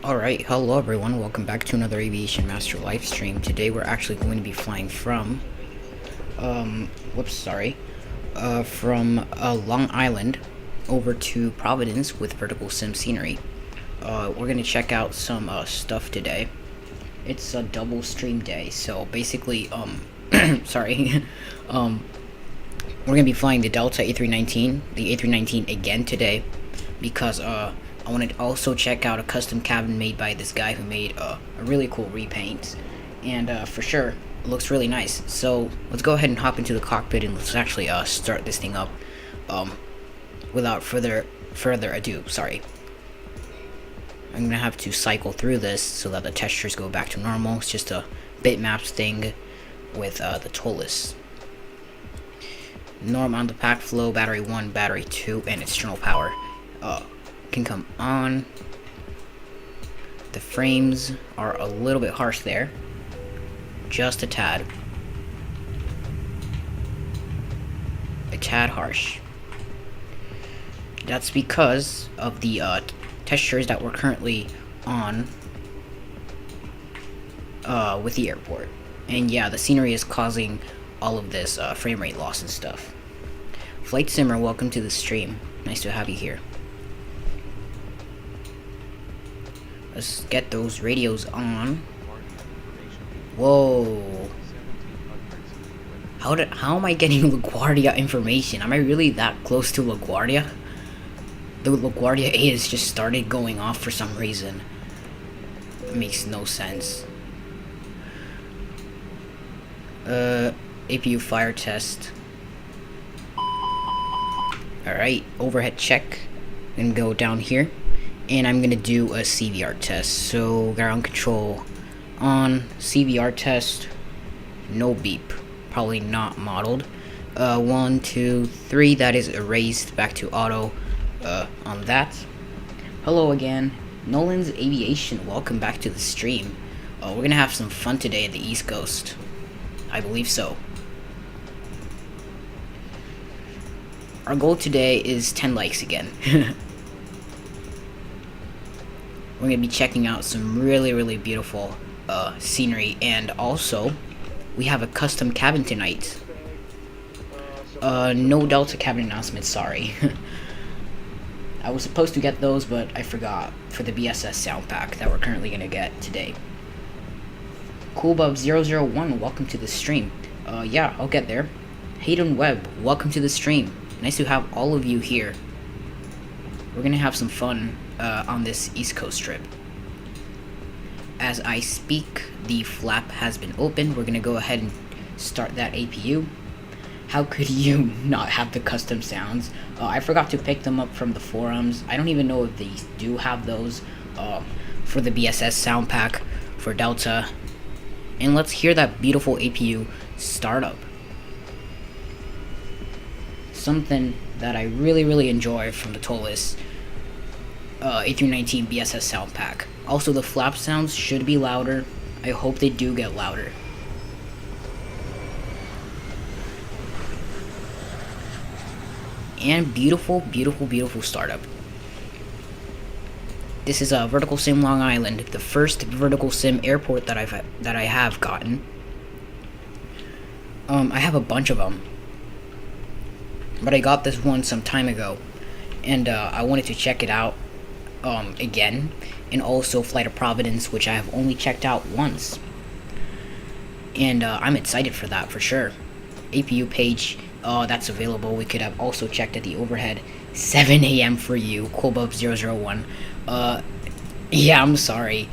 Alright, hello everyone, welcome back to another Aviation Master live stream. Today we're actually going to be flying from, from Long Island over to Providence with VerticalSim scenery. We're going to check out some stuff today. It's a double stream day, so basically, we're going to be flying the Delta A319, the A319 again today, because, I want to also check out a custom cabin made by this guy who made a really cool repaint, and for sure it looks really nice. So let's go ahead and hop into the cockpit and let's actually start this thing up without further ado. I'm gonna have to cycle through this so that the textures go back to normal. It's just a bitmaps thing with the ToLiss. Norm on the pack flow, battery 1, battery 2, and external power can come on. The frames are a little bit harsh there, just a tad harsh. That's because of the textures that we're currently on with the airport, and yeah, the scenery is causing all of this frame rate loss and stuff. Flight Simmer, welcome to the stream. Nice to have you here. Let's get those radios on. Whoa. How am I getting LaGuardia information? Am I really that close to LaGuardia? The LaGuardia 8 has just started going off for some reason. It makes no sense. APU fire test. Alright, overhead check. And go down here. And I'm gonna do a Cvr test. So ground control on, Cvr test, no beep, probably not modeled. 1, 2, 3, that is erased, back to auto on that. Hello again, Nolan's Aviation, welcome back to the stream. We're gonna have some fun today at the East Coast. I believe so. Our goal today is 10 likes again. We're going to be checking out some really beautiful scenery, and also we have a custom cabin tonight. No Delta cabin announcements, sorry. I was supposed to get those, but I forgot for the BSS sound pack that we're currently going to get today. Coolbub001, welcome to the stream. Yeah, I'll get there. Hayden Webb, welcome to the stream. Nice to have all of you here. We're going to have some fun on this East Coast trip. As I speak, the flap has been opened. We're gonna go ahead and start that APU. How could you not have the custom sounds? I forgot to pick them up from the forums. I don't even know if they do have those for the BSS sound pack for Delta. And let's hear that beautiful APU start up. Something that I really enjoy from the ToLiss A319 BSS sound pack. Also, the flap sounds should be louder. I hope they do get louder. And beautiful startup. This is a VerticalSim Long Island, the first VerticalSim airport that I have gotten. I have a bunch of them, but I got this one some time ago, and I wanted to check it out again, and also fly to Providence, which I have only checked out once, and I'm excited for that for sure. APU page, that's available. We could have also checked at the overhead. 7 a.m. for you, Coolbub001. Yeah, I'm sorry.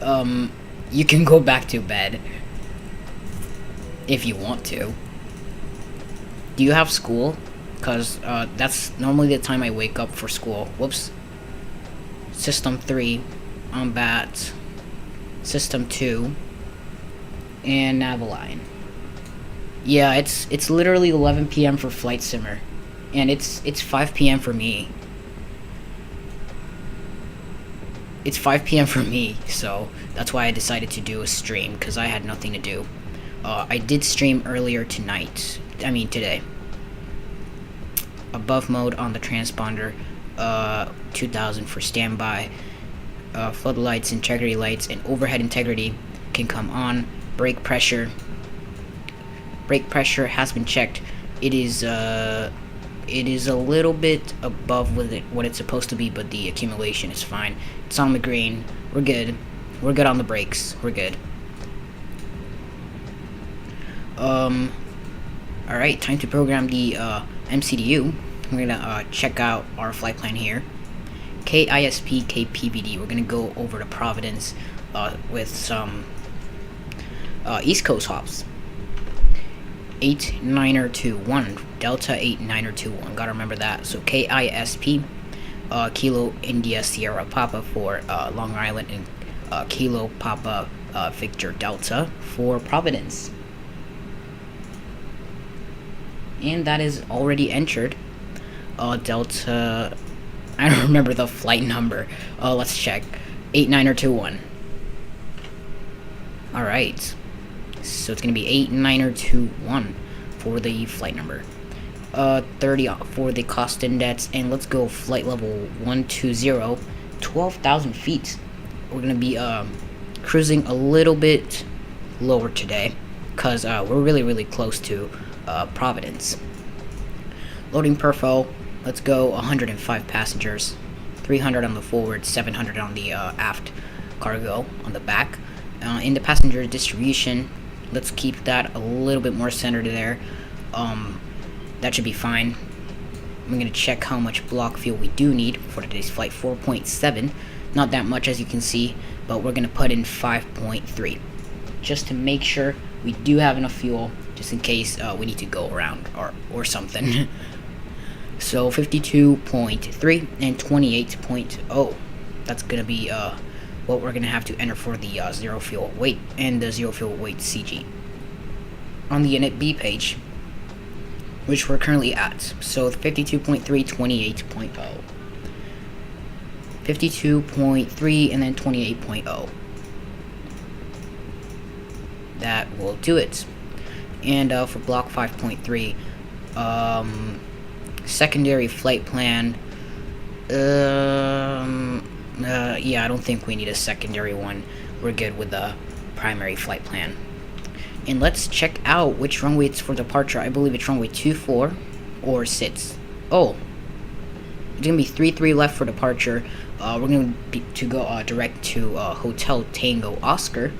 You can go back to bed if you want to. Do you have school? Because that's normally the time I wake up for school. Whoops. System 3 on bat. System 2 and Navaline. Yeah, it's literally 11 p.m. for Flight Simmer, and it's 5 p.m. for me. It's 5 p.m. for me, so that's why I decided to do a stream, because I had nothing to do. I did stream earlier today. Above mode on the transponder, 2000 for standby. Floodlights, integrity lights, and overhead integrity can come on. Brake pressure has been checked. It is a little bit above what it's supposed to be, but the accumulation is fine. It's on the green. We're good. We're good on the brakes. We're good. Alright, time to program the MCDU. We're gonna check out our flight plan here. KISP Kpvd. We're gonna go over to Providence with some East Coast hops. 8921 Delta 8921. Gotta remember that. So KISP, Kilo India Sierra Papa for Long Island, and Kilo Papa Victor Delta for Providence. And that is already entered. Delta, I don't remember the flight number. Let's check. 8921. Alright. So it's gonna be 8921 for the flight number. 30 for the cost index, and let's go flight level 120, 12,000 feet. We're gonna be cruising a little bit lower today, cause we're really close to Providence. Loading perfo. Let's go 105 passengers, 300 on the forward, 700 on the aft cargo on the back. In the passenger distribution, let's keep that a little bit more centered there. That should be fine. I'm gonna check how much block fuel we do need for today's flight. 4.7, not that much as you can see, but we're gonna put in 5.3 just to make sure we do have enough fuel, just in case we need to go around or something. So 52.3 and 28.0. That's gonna be what we're gonna have to enter for the zero fuel weight and the zero fuel weight CG on the init B page, which we're currently at. So 52.3, 28.0, 52.3, and then 28.0. That will do it. And for block 5.3, secondary flight plan. Yeah, I don't think we need a secondary one. We're good with the primary flight plan. And let's check out which runway it's for departure. I believe it's runway 24 or 6. Oh, it's gonna be 33 left for departure. We're gonna go direct to Hotel Tango Oscar,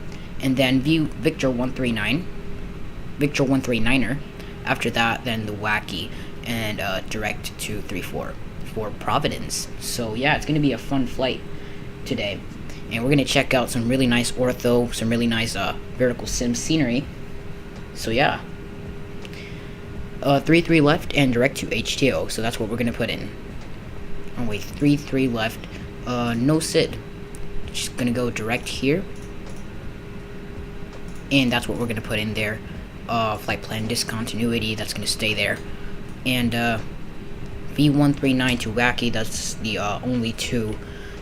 and then Victor 139er. After that, then the Wacky, and direct to 34 for Providence. So yeah, it's gonna be a fun flight today, and we're gonna check out some really nice ortho, some really nice VerticalSim scenery. So yeah, 33 left and direct to HTO. So that's what we're gonna put in. Oh wait, 33 left. No SID. Just gonna go direct here, and that's what we're gonna put in there. Flight plan discontinuity. That's gonna stay there. And V139 to Wacky, that's the only two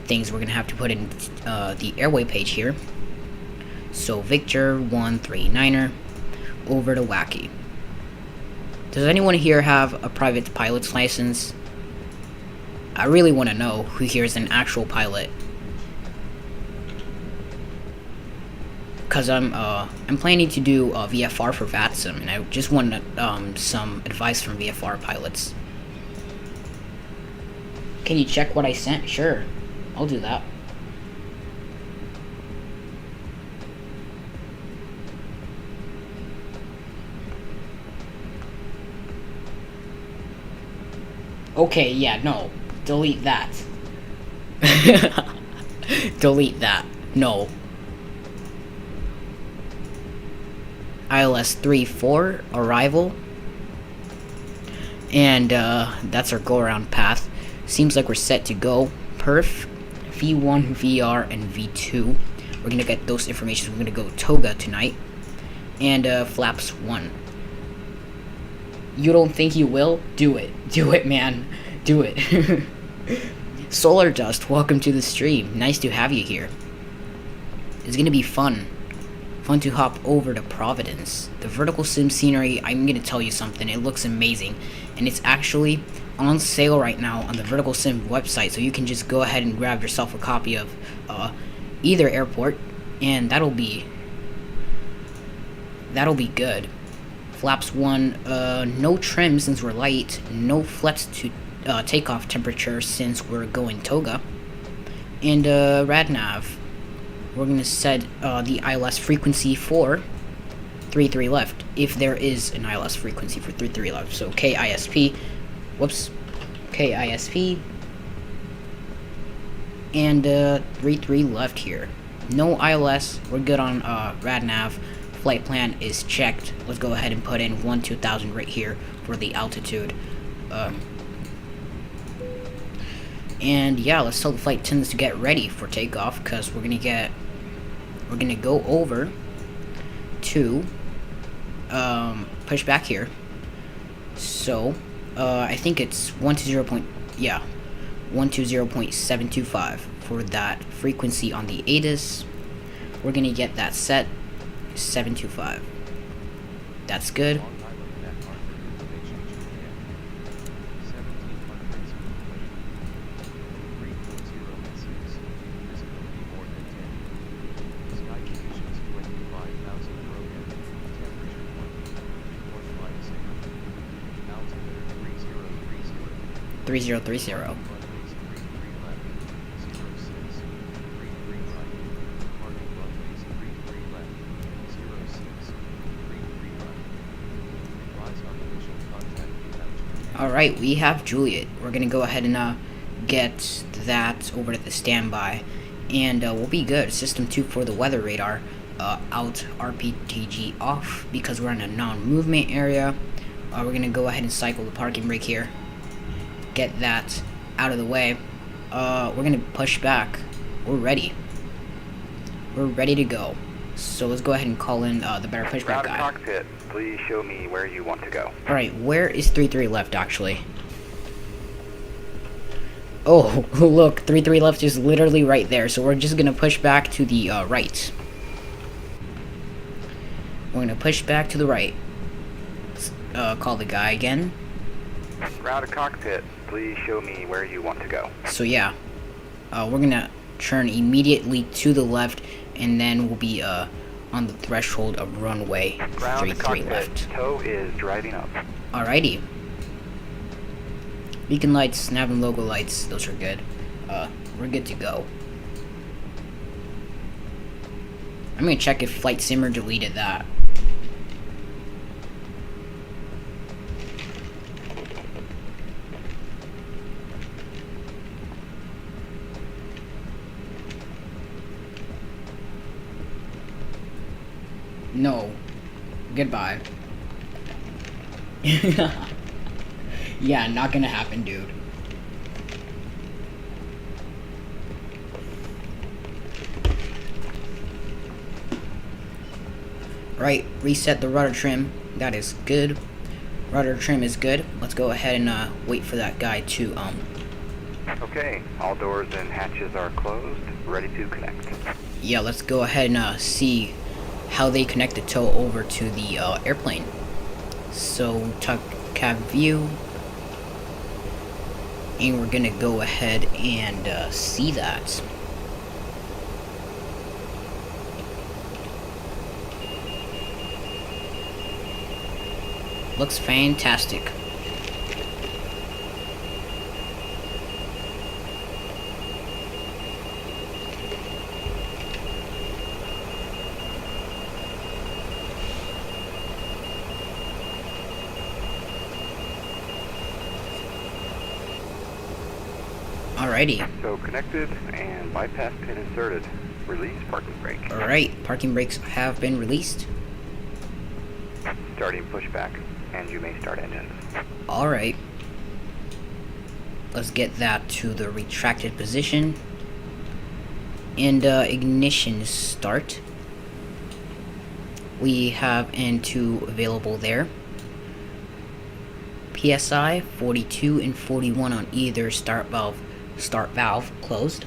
things we're gonna have to put in the airway page here. So Victor 139er over to Wacky. Does anyone here have a private pilot's license? I really want to know who here is an actual pilot, because I'm planning to do VFR for VATSIM, and I just want some advice from VFR pilots. Can you check what I sent? Sure, I'll do that. Okay, yeah, no, delete that. Delete that. No. ILS 3-4 arrival, and that's our go around path. Seems like we're set to go. Perf, V1, VR, and V2. We're gonna get those information. We're gonna go Toga tonight, and flaps 1. You don't think you will? Do it. Do it, man. Do it. Solar Dust, welcome to the stream. Nice to have you here. It's gonna be fun. Fun to hop over to Providence. The VerticalSim scenery, I'm gonna tell you something, it looks amazing. And it's actually on sale right now on the VerticalSim website, so you can just go ahead and grab yourself a copy of either airport, and that'll be good. Flaps 1, no trim since we're light, no flex to takeoff temperature since we're going toga, and rad nav. We're gonna set the ILS frequency for 3-3 left, if there is an ILS frequency for 3-3 left. So KISP, whoops, KISP, and 3-3 left here. No ILS, we're good on rad nav. Flight plan is checked. Let's go ahead and put in 12,000 right here for the altitude. And yeah, let's tell the flight attendants to get ready for takeoff, because we're gonna go over to push back here. So I think it's 120.725 for that frequency on the Addons. We're gonna get that set 725. That's good. Three zero 30. Alright, we have Juliet. We're gonna go ahead and get that over to the standby, and we'll be good. System 2 for the weather radar out, RPTG off, because we're in a non-movement area. We're gonna go ahead and cycle the parking brake here, get that out of the way. We're gonna push back. We're ready to go. So let's go ahead and call in the better pushback guy. Cockpit, please show me where you want to go. Alright, where is 3-3 left actually? Oh, look, 3-3 left is literally right there, so we're just gonna push back to the right. We're gonna push back to the right. Let's call the guy again. Ground to cockpit, please show me where you want to go. So yeah, we're gonna turn immediately to the left, and then we'll be on the threshold of runway 33 left. Tow is driving up. Alrighty. Beacon lights, nav and logo lights, those are good. We're good to go. I'm gonna check if Flight Simmer deleted that. No. Goodbye. Yeah, not gonna happen, dude. Right, reset the rudder trim. That is good. Rudder trim is good. Let's go ahead and wait for that guy to Okay, all doors and hatches are closed, ready to connect. Yeah, let's go ahead and see how they connect the tow over to the airplane. So tuck cab view, and we're gonna go ahead and see that. Looks fantastic. Alrighty. So connected and bypass pin inserted. Release parking brake. Alright, parking brakes have been released. Starting pushback, and you may start engines. Alright. Let's get that to the retracted position. And ignition start. We have N2 available there. PSI 42 and 41 on either start valve closed.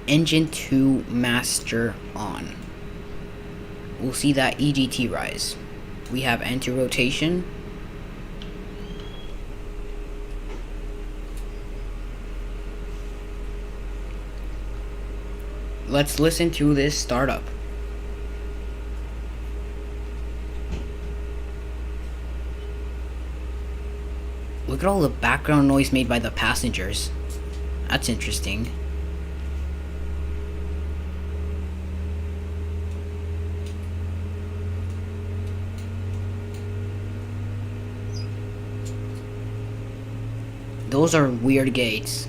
Engine 2 master on. we'll see that EGT rise. We have anti-rotation. Let's listen to this startup. Look at all the background noise made by the passengers. That's interesting. Those are weird gates.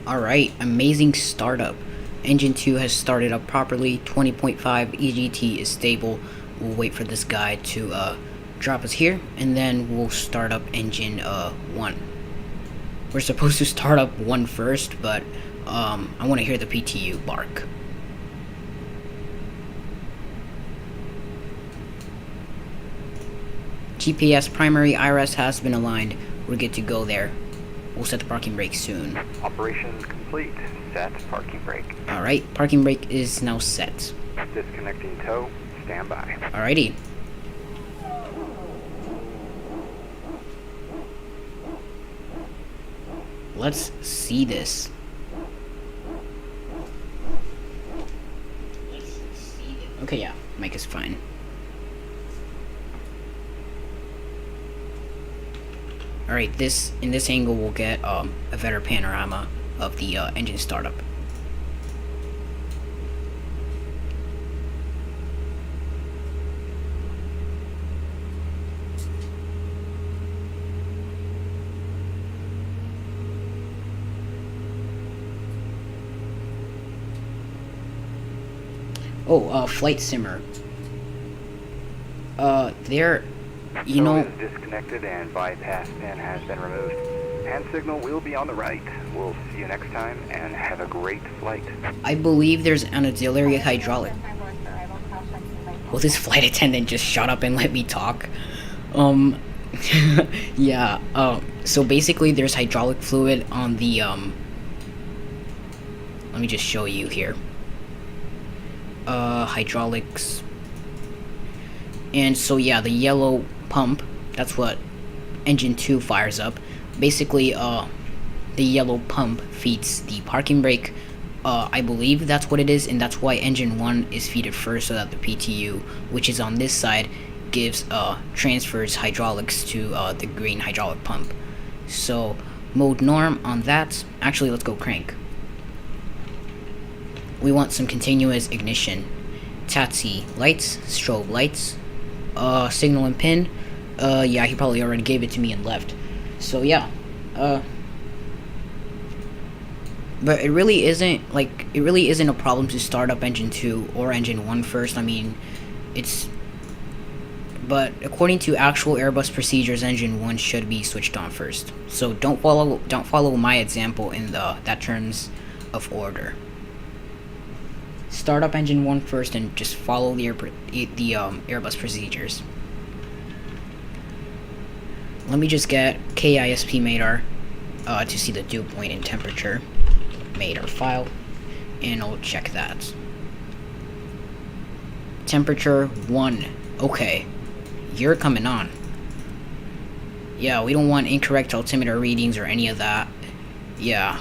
Alright, amazing startup. Engine 2 has started up properly, 20.5 EGT is stable. We'll wait for this guy to drop us here, and then we'll start up engine 1. We're supposed to start up 1 first, but I want to hear the PTU bark. GPS primary IRS has been aligned. We're good to go there. We'll set the parking brake soon. Operation complete. Set parking brake. Alright, parking brake is now set. Disconnecting tow. Stand by. Alrighty. Let's see this. Okay, yeah, mic is fine. Alright, in this angle we'll get a better panorama of the engine startup. Oh, flight simmer. There, you know... is disconnected and bypass pin has been removed. Hand signal will be on the right. We'll see you next time and have a great flight. I believe there's an auxiliary hydraulic. Well, this flight attendant just shut up and let me talk. Yeah, so basically there's hydraulic fluid on the, let me just show you here. Hydraulics. And so yeah, the yellow pump, that's what engine 2 fires up. Basically, the yellow pump feeds the parking brake. I believe that's what it is, and that's why engine 1 is feeded first, so that the PTU, which is on this side, transfers hydraulics to the green hydraulic pump. So mode norm on that. Actually, let's go crank. We want some continuous ignition. TATSI lights, strobe lights, signal and pin. Yeah, he probably already gave it to me and left. So yeah, but it really isn't a problem to start up engine 2 or engine 1 first. I mean, but according to actual Airbus procedures, engine 1 should be switched on first. So don't follow my example in that terms of order. Start up engine 1 first and just follow the Airbus procedures. Let me just get KISP Radar to see the dew point and temperature. Radar file, and I'll check that. Temperature 1. Okay, you're coming on. Yeah, we don't want incorrect altimeter readings or any of that. Yeah.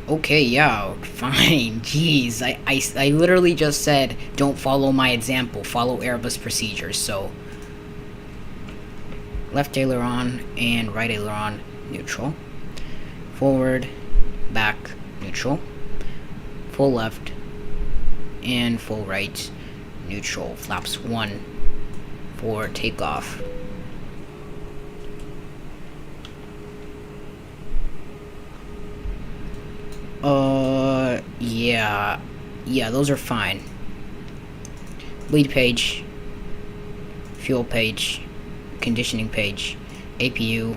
Okay, yeah, fine. Jeez, I literally just said don't follow my example, follow Airbus procedures. So left aileron and right aileron neutral, forward, back neutral, full left and full right neutral, flaps 1 for takeoff. Yeah, those are fine. Bleed page, fuel page, conditioning page, APU,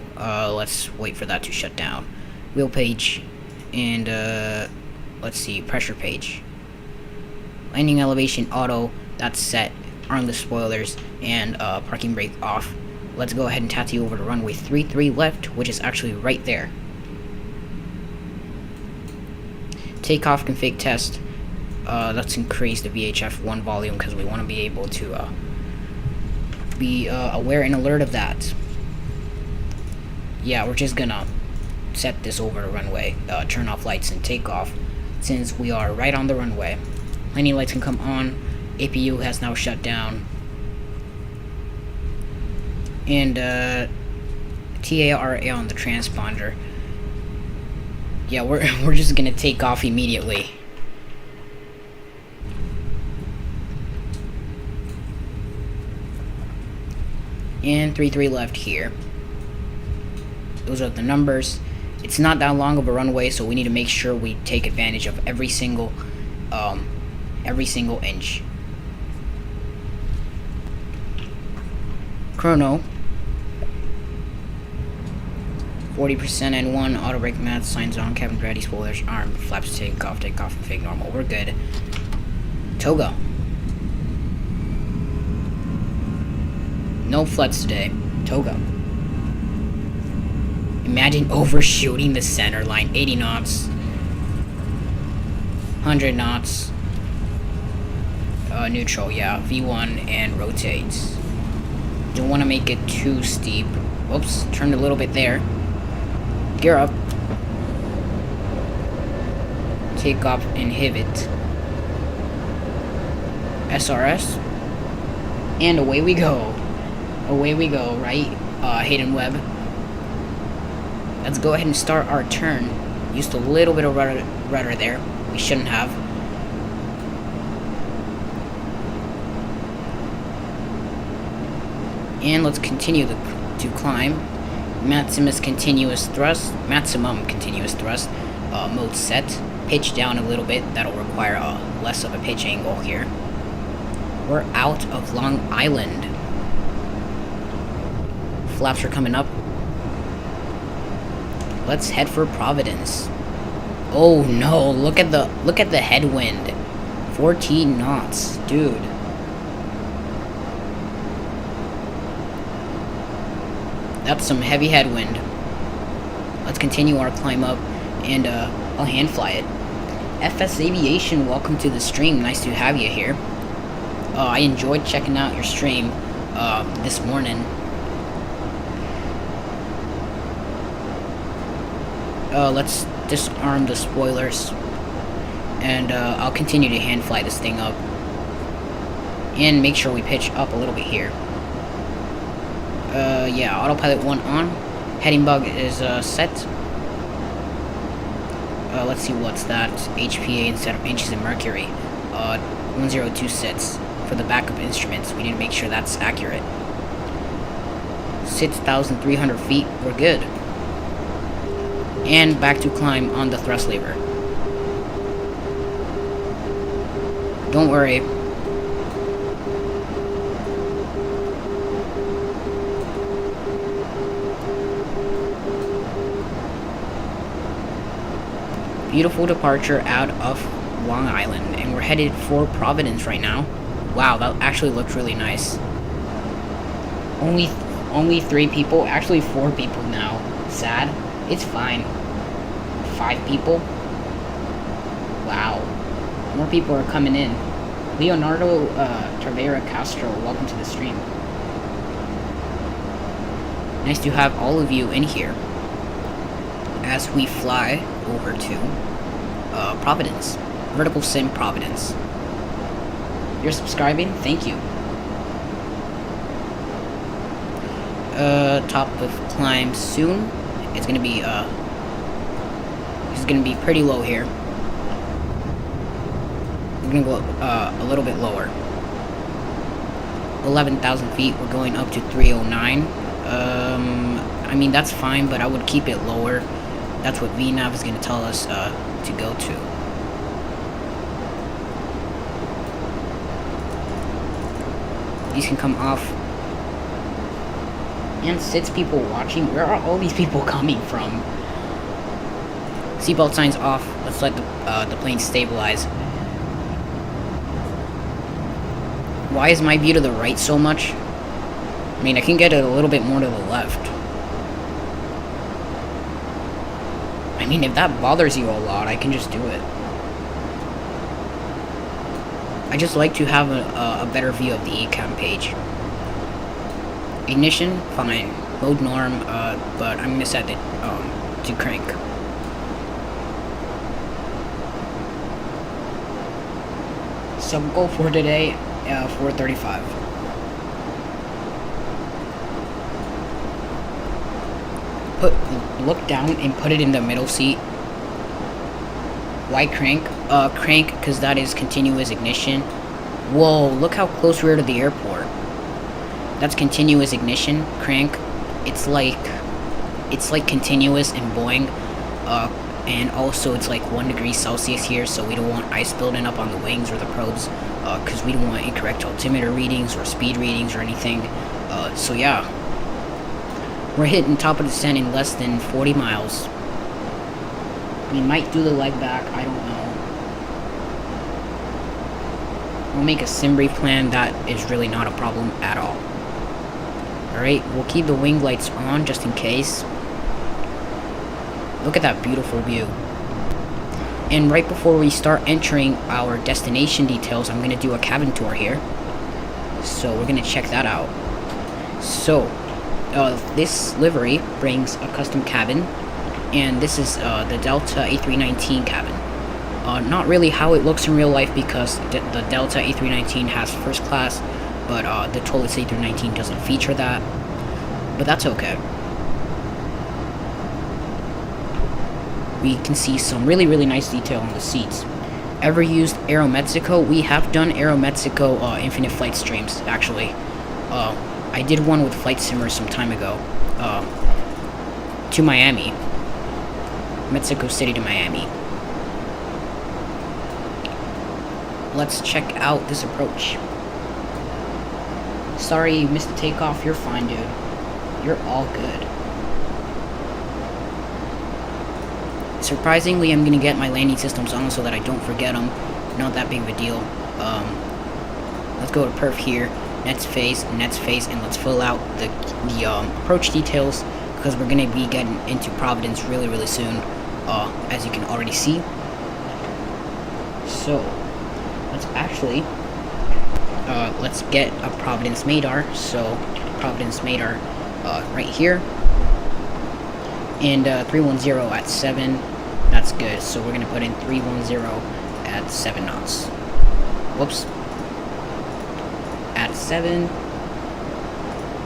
let's wait for that to shut down. Wheel page, and let's see, pressure page. Landing elevation auto, that's set. Armless spoilers, and parking brake off. Let's go ahead and taxi over to runway 33 left, which is actually right there. Takeoff config test. Let's increase the VHF 1 volume because we want to be able to be aware and alert of that. Yeah, we're just gonna set this over to runway, turn off lights and take off since we are right on the runway. Landing lights can come on. APU has now shut down. And TARA on the transponder. Yeah, we're just gonna take off immediately. And 33 left here. Those are the numbers. It's not that long of a runway, so we need to make sure we take advantage of every single inch. Chrono. 40% N1, auto brake mats, signs on, cabin ready, spoilers, armed, flaps, take off, config normal. We're good. Toga. No floods today. Toga. Imagine overshooting the center line. 80 knots. 100 knots. Neutral, yeah. V1 and rotates. Don't want to make it too steep. Whoops, turned a little bit there. Gear up. Take off, inhibit. SRS. And away we go. Away we go, right? Hayden Webb. Let's go ahead and start our turn. Used a little bit of rudder there. We shouldn't have. And let's continue to climb. Maximum continuous thrust. Mode set. Pitch down a little bit. That'll require less of a pitch angle here. We're out of Long Island. Flaps are coming up. Let's head for Providence. Oh no, look at the headwind. 14 knots, dude. That's some heavy headwind. Let's continue our climb up, and I'll hand fly it. FS Aviation, welcome to the stream. Nice to have you here. I enjoyed checking out your stream this morning. Let's disarm the spoilers, and I'll continue to hand fly this thing up, and make sure we pitch up a little bit here. Yeah, autopilot 1 on. Heading bug is set. Let's see what's that. HPA instead of inches in mercury. 1026 for the backup instruments. We need to make sure that's accurate. 6,300 feet. We're good. And back to climb on the thrust lever. Don't worry. Beautiful departure out of Long Island, and we're headed for Providence right now. Wow, that actually looked really nice. Only 3 people, actually 4 people now. Sad. It's fine. 5 people. Wow. More people are coming in. Leonardo Tavera Castro, welcome to the stream. Nice to have all of you in here as we fly over to Providence. VerticalSim Providence. You're subscribing? Thank you. Top of climb soon. It's gonna be pretty low here. We're gonna go a little bit lower. 11,000 feet. We're going up to 309. I mean, that's fine, but I would keep it lower. That's what VNav is gonna tell us to go to. These can come off. And 6 people watching. Where are all these people coming from? Seatbelt signs off. Let's let the plane stabilize. Why is my view to the right so much? I mean, I can get it a little bit more to the left. I mean, if that bothers you a lot, I can just do it. I just like to have a better view of the ACAM page. Ignition, fine. Load norm, but I'm gonna set it to crank. Sub goal for today, 435. Look down and put it in the middle seat. Why crank? Crank because that is continuous ignition. Whoa, look how close we are to the airport. That's continuous ignition. Crank. It's like continuous and Boeing. And also it's like 1 degree Celsius here, so we don't want ice building up on the wings or the probes, because we don't want incorrect altimeter readings or speed readings or anything. So yeah, we're hitting top of descent in less than 40 miles. We might do the leg back, I don't know. We'll make a sim brief plan. That is really not a problem at all. Alright, we'll keep the wing lights on just in case. Look at that beautiful view. And right before we start entering our destination details, I'm going to do a cabin tour here. So we're going to check that out. So, this livery brings a custom cabin. And this is the Delta A319 cabin. Not really how it looks in real life, because the Delta A319 has first class, but the ToLiss A319 doesn't feature that. But that's okay. We can see some really, really nice detail on the seats. Ever used Aero Mexico? We have done Aero Mexico infinite flight streams, actually. I did one with Flight Simmer some time ago. To Miami. Mexico City to Miami. Let's check out this approach. Sorry you missed the takeoff. You're fine, dude. You're all good. Surprisingly, I'm gonna get my landing systems on so that I don't forget them. Not that big of a deal. Let's go to perf here. Nets face, and let's fill out the approach details, because we're gonna be getting into Providence really, really soon, as you can already see. So, let's actually let's get a Providence Radar. So, Providence Radar right here, and 310 at 7. That's good. So we're gonna put in 310 at 7 knots. Whoops. At 7.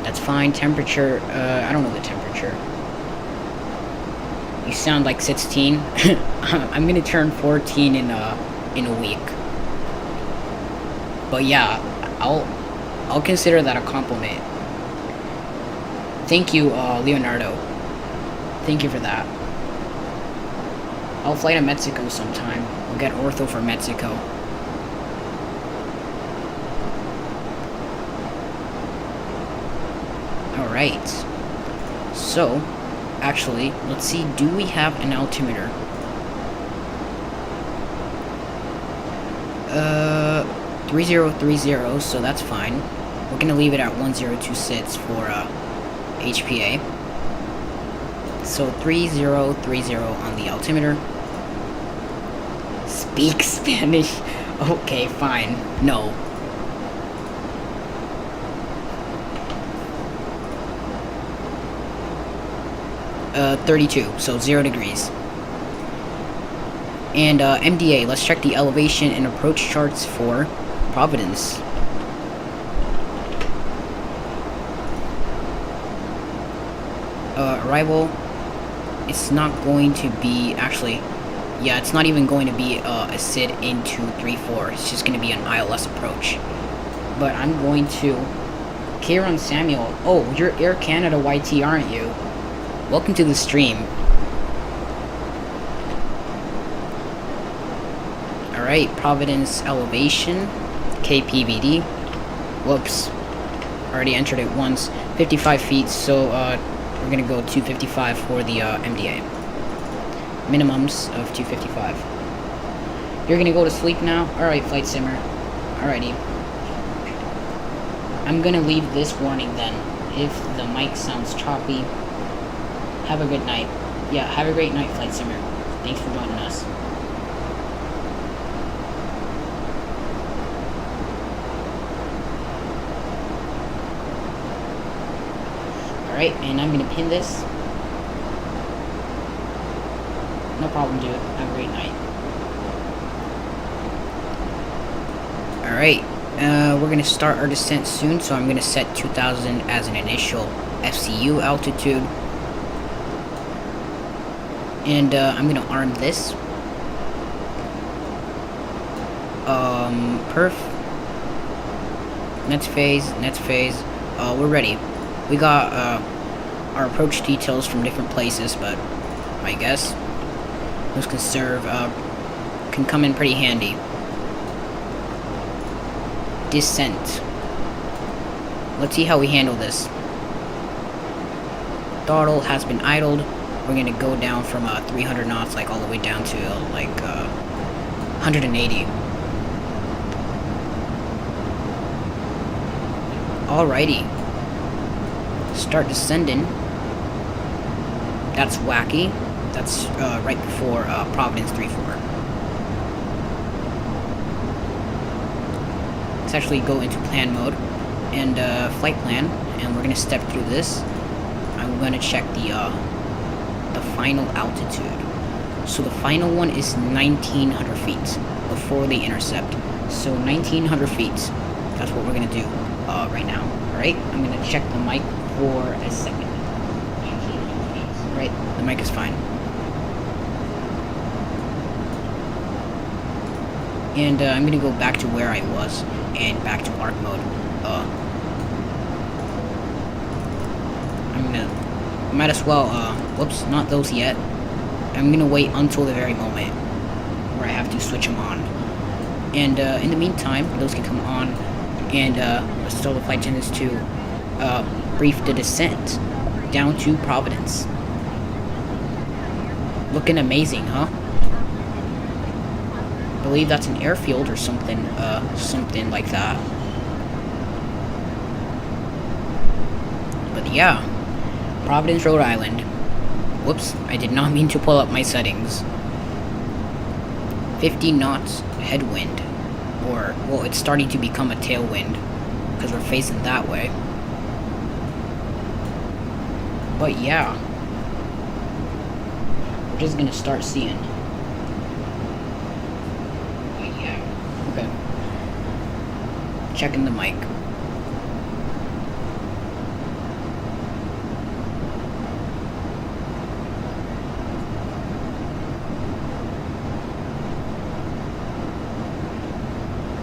That's fine. Temperature. I don't know the temperature. You sound like 16. I'm gonna turn 14 in a week. But yeah, I'll consider that a compliment. Thank you, Leonardo. Thank you for that. I'll fly to Mexico sometime. I'll get ortho for Mexico. Alright. So, actually, let's see, do we have an altimeter? 3030, so that's fine. We're gonna leave it at 1026 for HPA. So 3030 on the altimeter. Speak Spanish. Okay, fine. No. Uh, 32, so 0 degrees. And MDA, let's check the elevation and approach charts for Providence. Arrival, it's not going to be, actually, yeah, it's not even going to be a SID into 3-4. It's just going to be an ILS approach. But I'm going to... Kieran Samuel. Oh, you're Air Canada YT, aren't you? Welcome to the stream. Alright, Providence elevation. KPVD. Whoops. already entered it once. 55 feet, so we're gonna go 255 for the MDA. Minimums of 255. You're gonna go to sleep now? Alright, flight simmer. Alrighty. I'm gonna leave this warning then. If the mic sounds choppy, have a good night. Yeah, have a great night, flight simmer. Thanks for joining us. Alright, and I'm gonna pin this. No problem, dude. Have a great night. Alright, we're gonna start our descent soon, so I'm gonna set 2000 as an initial FCU altitude. And I'm gonna arm this. Perf. Next phase. We're ready. We got our approach details from different places, but I guess those can come in pretty handy. Descent. Let's see how we handle this. Throttle has been idled. We're gonna go down from 300 knots, like all the way down to like 180. Alrighty. Start descending. That's wacky. That's right before Providence 3-4. Let's actually go into plan mode and flight plan, and we're gonna step through this. I'm gonna check the final altitude. So the final one is 1900 feet before the intercept. So 1900 feet. That's what we're gonna do right now. Alright, I'm gonna check the mic for a second. 1900 feet. Right, the mic is fine. And I'm gonna go back to where I was and back to arc mode. Might as well, whoops, not those yet. I'm gonna wait until the very moment where I have to switch them on. And in the meantime, those can come on, and let's tell the flight attendants to brief the descent down to Providence. Looking amazing, huh? I believe that's an airfield or something, something like that. But yeah. Providence, Rhode Island. Whoops, I did not mean to pull up my settings. 50 knots headwind. Or, well, it's starting to become a tailwind, because we're facing that way. But yeah. We're just gonna start seeing. But yeah. Okay. Checking the mic.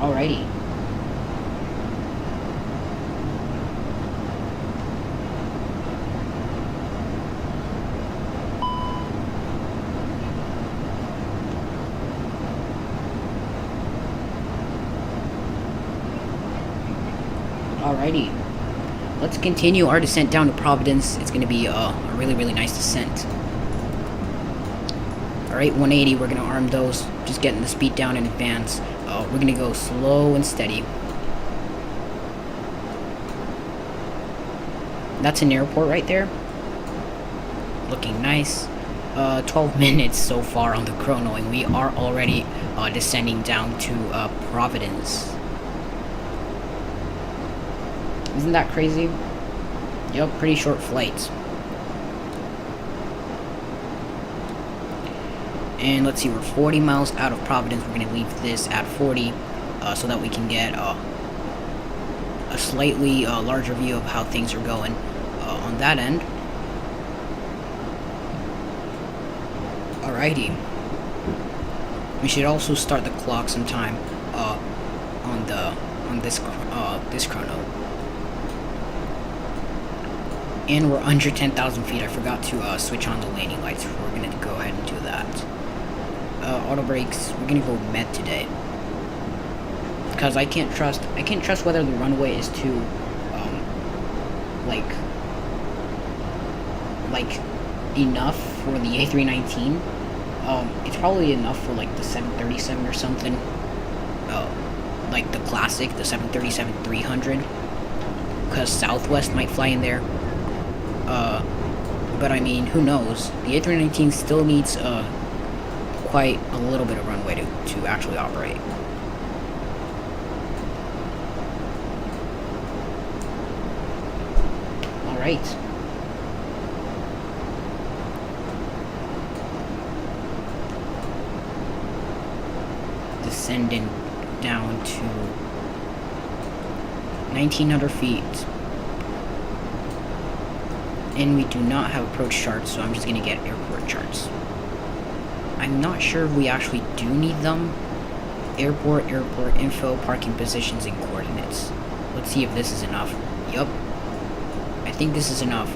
Alrighty. Alrighty. Let's continue our descent down to Providence. It's going to be a really, really nice descent. Alright, 180. We're going to arm those. Just getting the speed down in advance. We're going to go slow and steady. That's an airport right there. Looking nice. 12 minutes so far on the chrono, and we are already descending down to Providence. Isn't that crazy? Yep, pretty short flights. And let's see, we're 40 miles out of Providence. We're going to leave this at 40 so that we can get a slightly larger view of how things are going on that end. Alrighty. We should also start the clock sometime on this chrono. And we're under 10,000 feet. I forgot to switch on the landing lights. We're going to go ahead and do that. Auto brakes. We're going to go med today. Because I can't trust whether the runway is too like enough for the A319. It's probably enough for like the 737 or something. Like the classic, the 737-300, because Southwest might fly in there. But I mean, who knows? The A319 still needs quite a little bit of runway to actually operate. All right. Descending down to 1,900 feet. And we do not have approach charts, so I'm just gonna get airport charts. I'm not sure if we actually do need them. Airport info, parking positions, and coordinates. Let's see if this is enough. Yup. I think this is enough.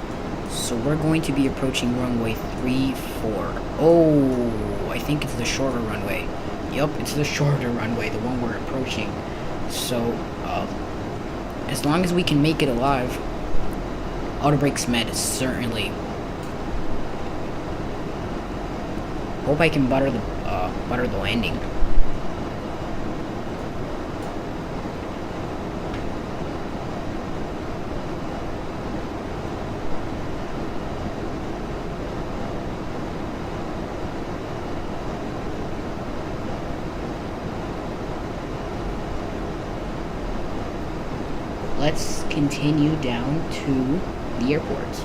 So we're going to be approaching runway 34. Oh, I think it's the shorter runway. Yup, it's the shorter runway, the one we're approaching. So, as long as we can make it alive, auto brakes med is certainly. Hope I can butter the landing. Let's continue down to the airport.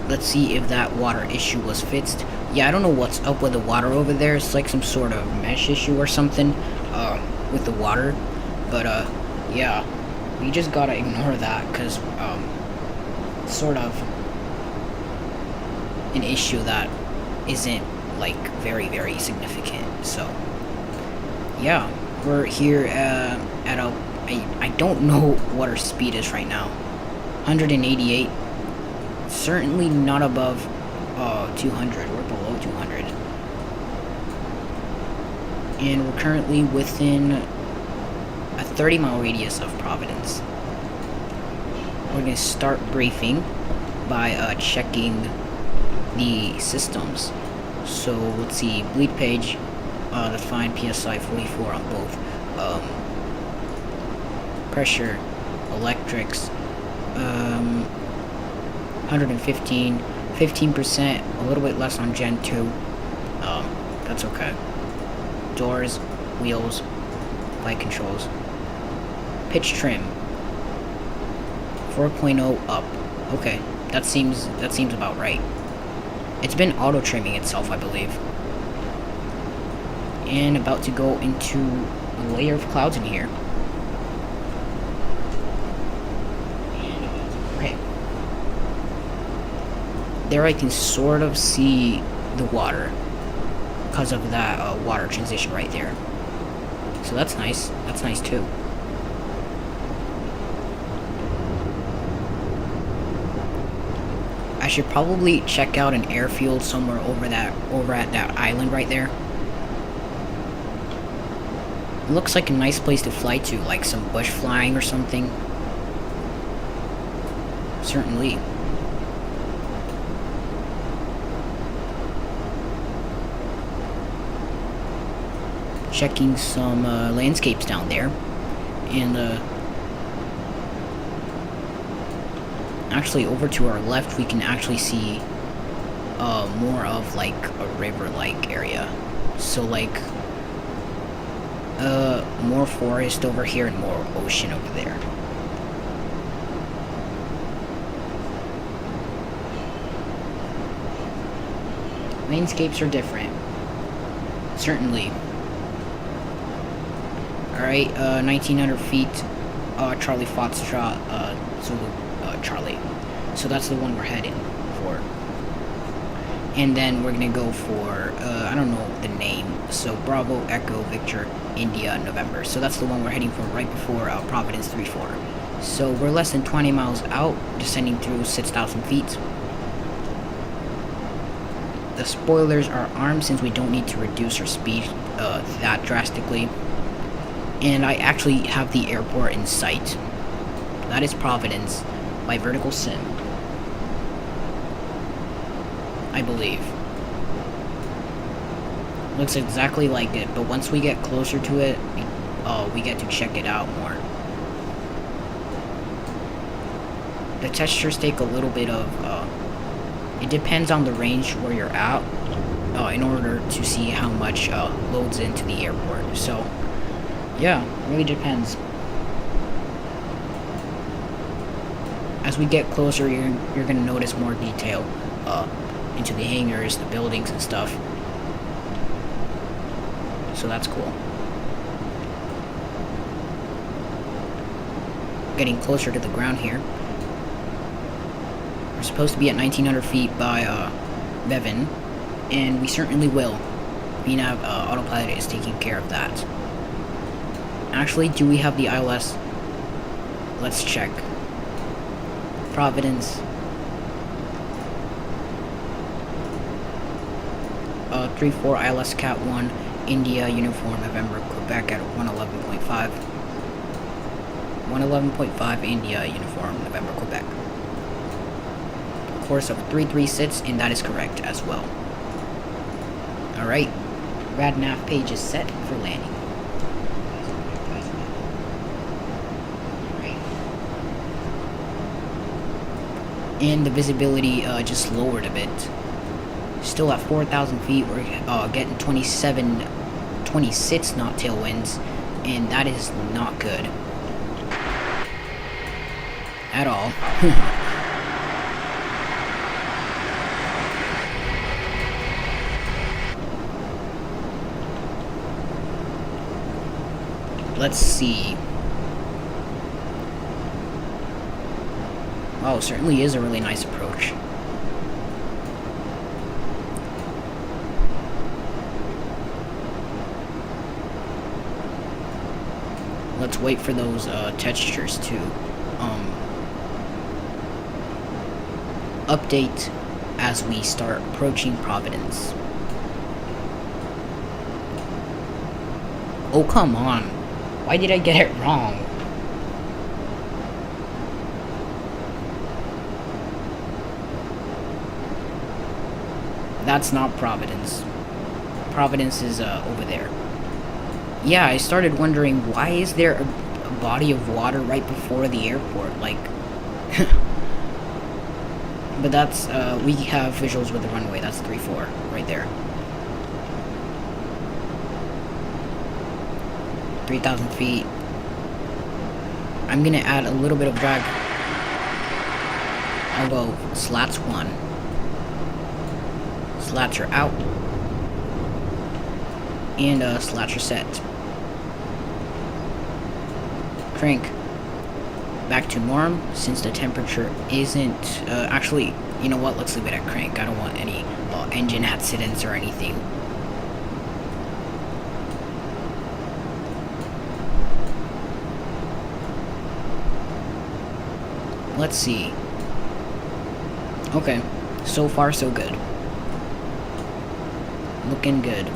Let's see if that water issue was fixed. Yeah, I don't know what's up with the water over there. It's like some sort of mesh issue or something with the water. But yeah, we just gotta ignore that because sort of an issue that isn't like very significant. So yeah, we're here at I don't know what our speed is right now. 188. Certainly not above 200. We're below 200. And we're currently within a 30-mile radius of Providence. We're going to start briefing by checking the systems. So let's see, bleed page, define PSI 44 on both. Pressure, electrics, 115, 15%, a little bit less on Gen 2. That's okay. Doors, wheels, light controls. Pitch trim, 4.0 up. Okay, that seems about right. It's been auto trimming itself, I believe. And about to go into a layer of clouds in here. Okay. There I can sort of see the water because of that water transition right there. So that's nice. That's nice too. I should probably check out an airfield somewhere over at that island right there. It looks like a nice place to fly to, like some bush flying or something. Certainly. Checking some landscapes down there, and actually over to our left we can actually see more of like a river-like area. So like more forest over here and more ocean over there. Landscapes are different, certainly. Alright, 1,900 feet, Charlie Foxtrot, Zulu, Charlie. So that's the one we're heading for. And then we're gonna go for, I don't know the name, so Bravo, Echo, Victor, India, November. So that's the one we're heading for right before Providence 34. So we're less than 20 miles out, descending through 6,000 feet. The spoilers are armed since we don't need to reduce our speed that drastically. And I actually have the airport in sight. That is Providence by VerticalSim, I believe. Looks exactly like it, but once we get closer to it, we get to check it out more. The textures take a little bit of, it depends on the range where you're at, in order to see how much loads into the airport. So, yeah, it really depends. As we get closer, you're gonna notice more detail into the hangars, the buildings, and stuff. So that's cool. Getting closer to the ground here. We're supposed to be at 1900 feet by Bevan, and we certainly will. VNAV autopilot is taking care of that. Actually, do we have the ILS? Let's check. Providence. 34 ILS Cat 1, India, Uniform, November, Quebec at 111.5. 111.5, India, Uniform, November, Quebec. Course of 336, and that is correct as well. Alright. RadNav page is set for landing. And the visibility just lowered a bit. Still at 4,000 feet, we're getting 26 knot tailwinds, and that is not good at all. Let's see. Oh, certainly is a really nice approach. Let's wait for those textures to update as we start approaching Providence. Oh, come on. Why did I get it wrong? That's not Providence. Providence is over there. Yeah, I started wondering, why is there a body of water right before the airport? Like, but that's, we have visuals with the runway. That's 3-4 right there. 3,000 feet. I'm gonna add a little bit of drag. I'll go slats 1. Slats are out. And slats are set. Crank back to norm since the temperature isn't actually, you know what, let's leave it at crank. I don't want any engine accidents or anything. Let's see. Okay, so far so good. Looking good.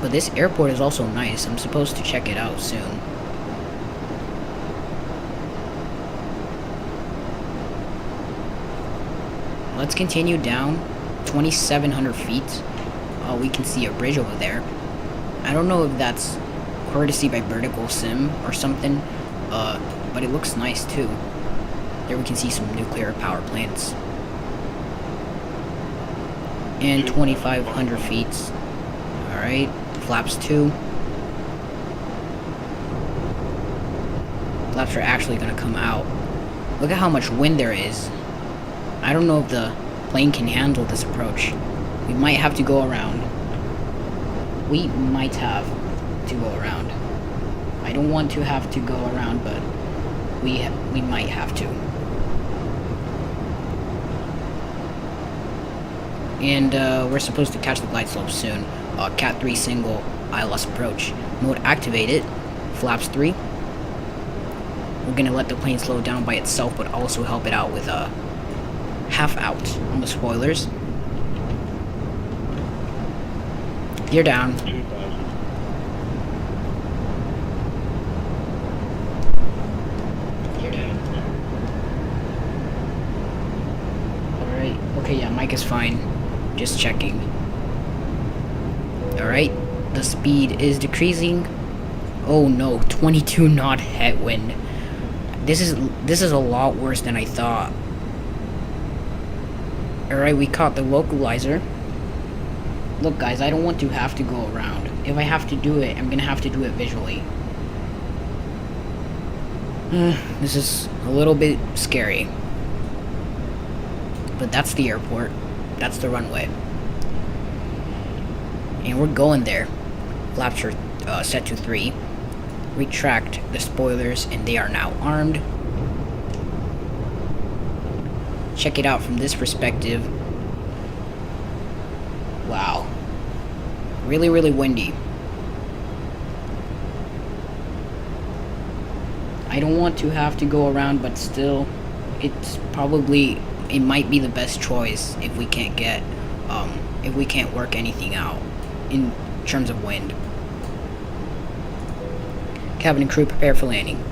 But this airport is also nice. I'm supposed to check it out soon. Let's continue down 2,700 feet. We can see a bridge over there. I don't know if that's courtesy by VerticalSim or something, but it looks nice too. There we can see some nuclear power plants. And 2,500 feet. Alright, flaps 2. Flaps are actually gonna come out. Look at how much wind there is. I don't know if the plane can handle this approach. We might have to go around. We might have to go around. I don't want to have to go around, but we might have to. And we're supposed to catch the glide slope soon. Cat 3 single ILS approach. Mode activated. Flaps 3. We're gonna let the plane slow down by itself, but also help it out with half out on the spoilers. You're down. mic is fine. Just checking. Alright, the speed is decreasing. Oh no, 22 knot headwind. This is a lot worse than I thought. Alright, we caught the localizer. Look guys, I don't want to have to go around. If I have to do it, I'm gonna have to do it visually. This is a little bit scary. But that's the airport. That's the runway. And we're going there. Flaps are set to 3. Retract the spoilers and they are now armed. Check it out from this perspective. Wow. Really, really windy. I don't want to have to go around, but still, it might be the best choice if we can't get, if we can't work anything out in terms of wind. Cabin and crew, prepare for landing.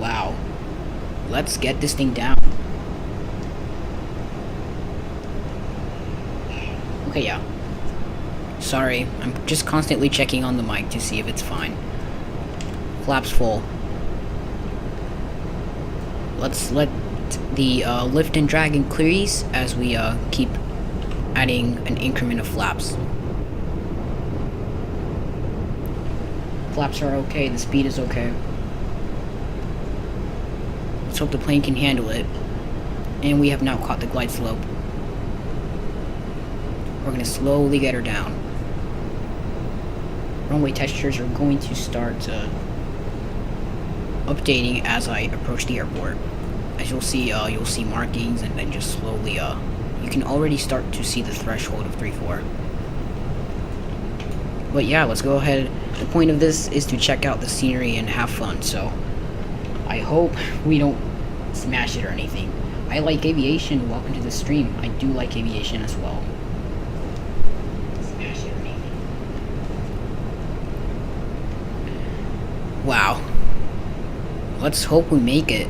Wow. Let's get this thing down. Okay, yeah. Sorry, I'm just constantly checking on the mic to see if it's fine. Flaps full. Let's let the lift and drag increase as we keep adding an increment of flaps. Flaps are okay, the speed is okay. Let's hope the plane can handle it. And we have now caught the glide slope. We're going to slowly get her down. Runway textures are going to start updating as I approach the airport. As you'll see markings, and then just slowly you can already start to see the threshold of 3-4. But yeah, let's go ahead. The point of this is to check out the scenery and have fun, so I hope we don't smash it or anything. I like aviation. Welcome to the stream. I do like aviation as well. Smash it or anything. Wow. Let's hope we make it.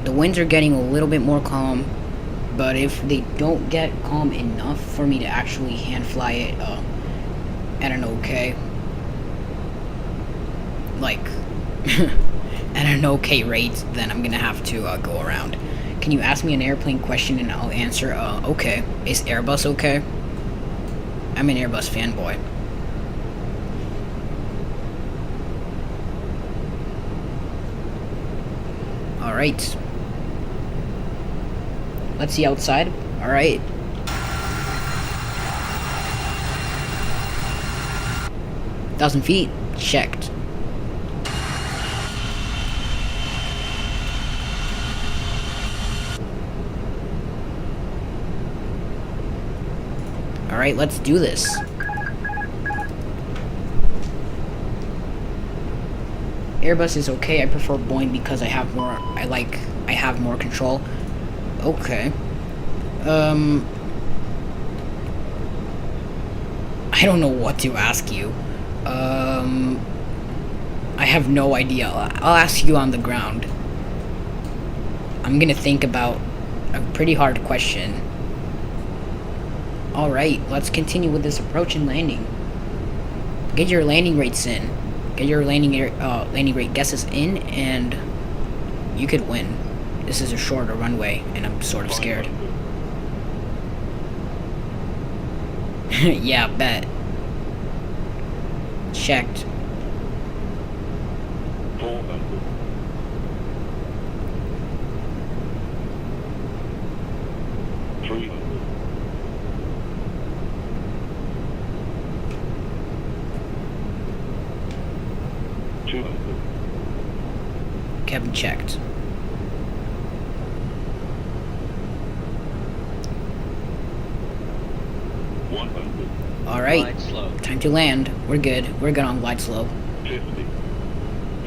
The winds are getting a little bit more calm, but if they don't get calm enough for me to actually hand fly it at an okay, like at an okay rate, then I'm gonna have to go around. Can you ask me an airplane question and I'll answer okay. Is Airbus okay? I'm an Airbus fanboy. Alright. Let's see outside. Alright. Thousand feet. Checked. Alright, let's do this. Airbus is okay. I prefer Boeing because I have more control. Okay. I don't know what to ask you. I have no idea. I'll ask you on the ground. I'm gonna think about a pretty hard question. Alright, let's continue with this approach and landing. Get your landing rates in. Get your landing rate guesses in, and you could win. This is a shorter runway, and I'm sort of scared. Yeah, bet. Checked. 400. 300. 200. Kevin checked. Alright, time to land. We're good. We're good on glide slope. 50,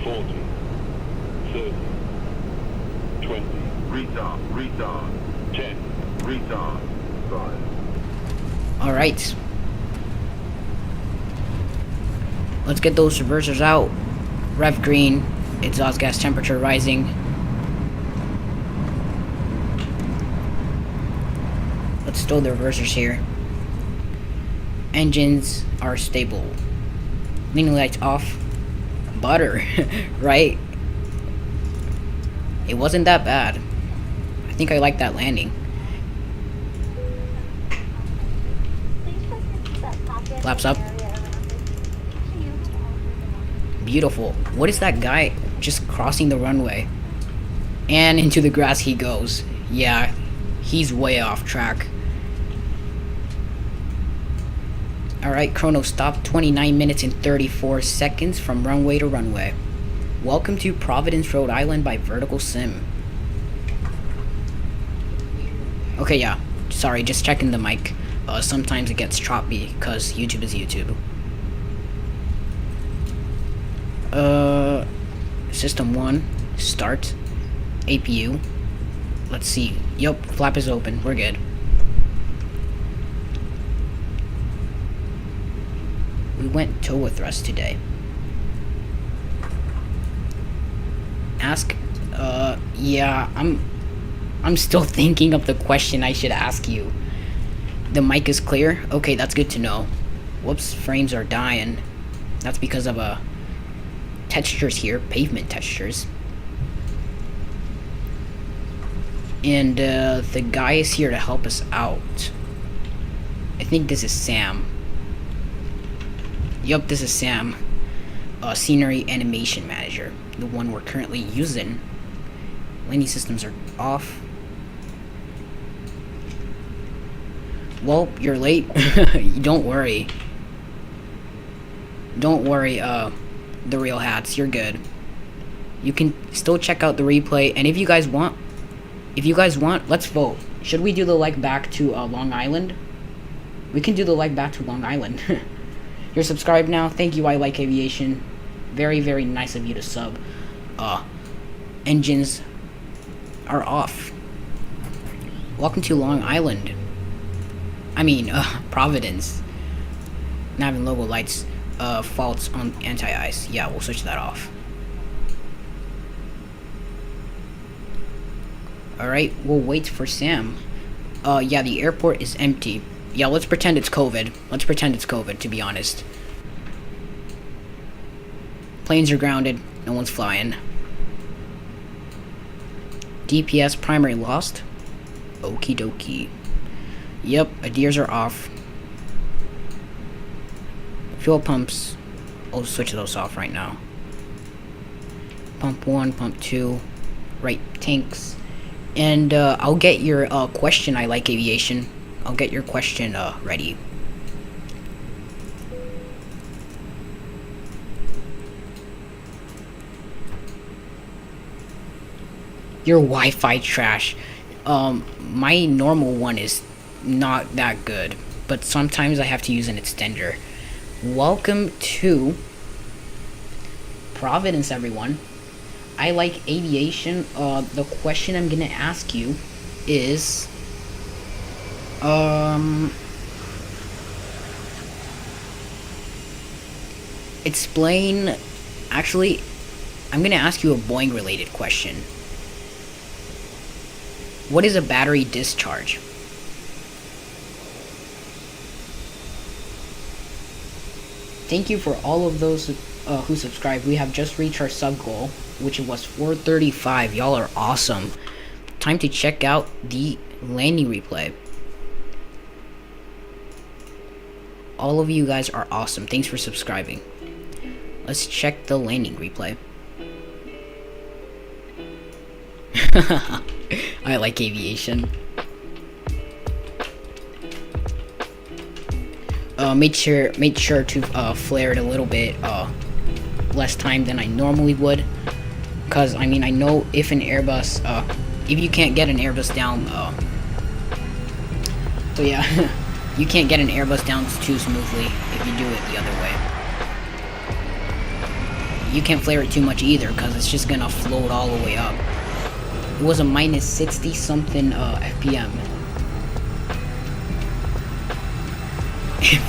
40, 30, 20, retard, 10, retard, 5. Alright. Let's get those reversers out. Rev green. Exhaust gas temperature rising. Let's stow the reversers here. Engines are stable. Leaning lights off. Butter, right? It wasn't that bad. I think I like that landing. Flaps up. Beautiful. What is that guy just crossing the runway? And into the grass he goes. Yeah, he's way off track. Alright, chrono stop. 29 minutes and 34 seconds from runway to runway. Welcome to Providence, Rhode Island by VerticalSim. Okay, yeah. Sorry, just checking the mic. Sometimes it gets choppy because YouTube is YouTube. System 1. Start. APU. Let's see. Yup, flap is open. We're good. We went TOA thrust today. Ask, yeah, I'm still thinking of the question I should ask you. The mic is clear? Okay, that's good to know. Whoops, frames are dying. That's because of, textures here, pavement textures. And, the guy is here to help us out. I think this is Sam. Yup, this is Sam, Scenery Animation Manager, the one we're currently using. Landing systems are off. Well, you're late. Don't worry. Don't worry, the real hats, you're good. You can still check out the replay, and if you guys want, let's vote. Should we do the leg back to, Long Island? We can do the leg back to Long Island. You're subscribed now. Thank you, I Like Aviation. Very, very nice of you to sub. Engines are off. Welcome to Long Island. I mean, Providence. Nav and logo lights, faults on anti-ice. Yeah, we'll switch that off. Alright, we'll wait for Sam. Yeah, the airport is empty. Yeah, let's pretend it's COVID. Let's pretend it's COVID, to be honest. Planes are grounded. No one's flying. DPS primary lost. Okie dokie. Yep, ADIRs are off. Fuel pumps. I'll switch those off right now. Pump 1, pump 2. Right tanks. And I'll get your question, I Like Aviation. I'll get your question ready. Your Wi-Fi trash. My normal one is not that good, but sometimes I have to use an extender. Welcome to Providence, everyone. I Like Aviation. The question I'm gonna ask you is explain. Actually, I'm gonna ask you a Boeing related question. What is a battery discharge? Thank you for all of those who subscribed. We have just reached our sub goal, which was 435. Y'all are awesome. Time to check out the Lanny Replay. All of you guys are awesome. Thanks for subscribing. Let's check the landing replay. I Like Aviation. Made sure to flare it a little bit less time than I normally would, cause I mean I know if an Airbus if you can't get an Airbus down so yeah you can't get an Airbus down too smoothly if you do it the other way. You can't flare it too much either, cause it's just gonna float all the way up. It was a minus 60 something FPM.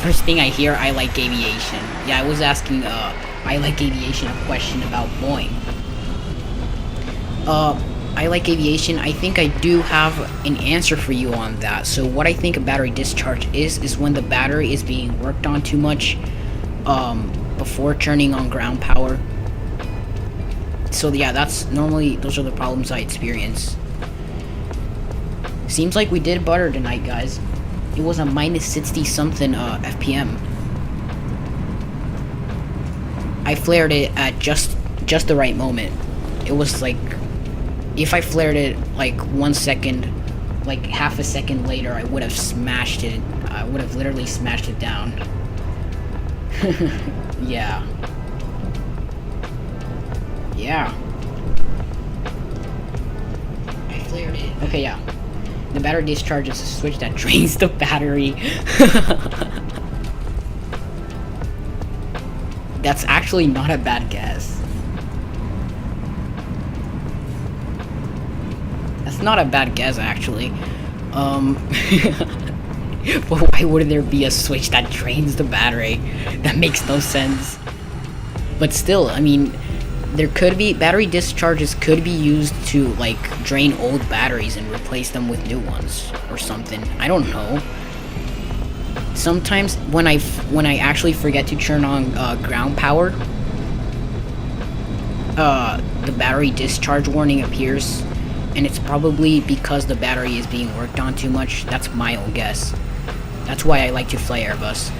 First thing I hear, I like aviation. Yeah, I was asking I like aviation a question about Boeing. I like aviation. I think I do have an answer for you on that. So what I think a battery discharge is when the battery is being worked on too much before turning on ground power. So yeah, those are the problems I experience. Seems like we did butter tonight, guys. It was a minus 60 something FPM. I flared it at just the right moment. It was like, if I flared it like 1 second, like half a second later, I would have smashed it. I would have literally smashed it down. Yeah. Yeah. I flared it. Okay, yeah. The battery discharge is a switch that drains the battery. That's actually not a bad guess. That's not a bad guess, actually. But why would there be a switch that drains the battery? That makes no sense. But still, I mean, there could be battery discharges could be used to like drain old batteries and replace them with new ones or something. I don't know. Sometimes when I actually forget to turn on ground power, the battery discharge warning appears, and it's probably because the battery is being worked on too much. That's my own guess. That's why I like to fly Airbus.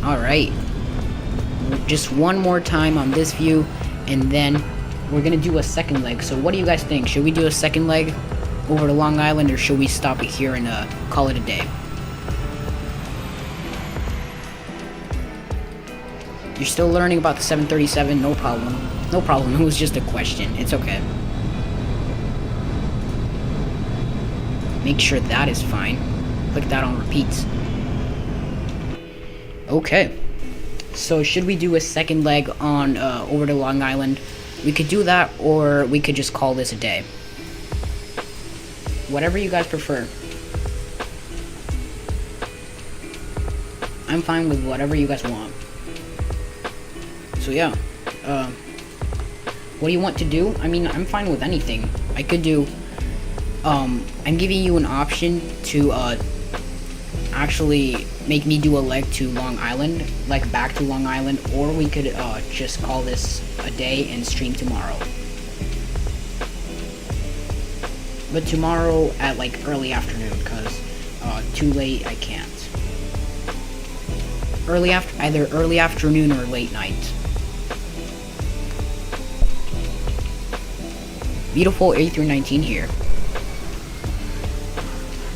Alright, just one more time on this view, and then we're gonna do a second leg. So what do you guys think? Should we do a second leg over to Long Island, or should we stop it here and call it a day? You're still learning about the 737? No problem. No problem, it was just a question. It's okay. Make sure that is fine. Click that on repeats. Okay, so should we do a second leg on over to Long Island? We could do that, or we could just call this a day. Whatever you guys prefer. I'm fine with whatever you guys want. So yeah, what do you want to do? I mean, I'm fine with anything. I could do, I'm giving you an option to actually make me do a leg to Long Island, like back to Long Island, or we could just call this a day and stream tomorrow. But tomorrow at like early afternoon, because too late I can't. Either early afternoon or late night. Beautiful A319 here.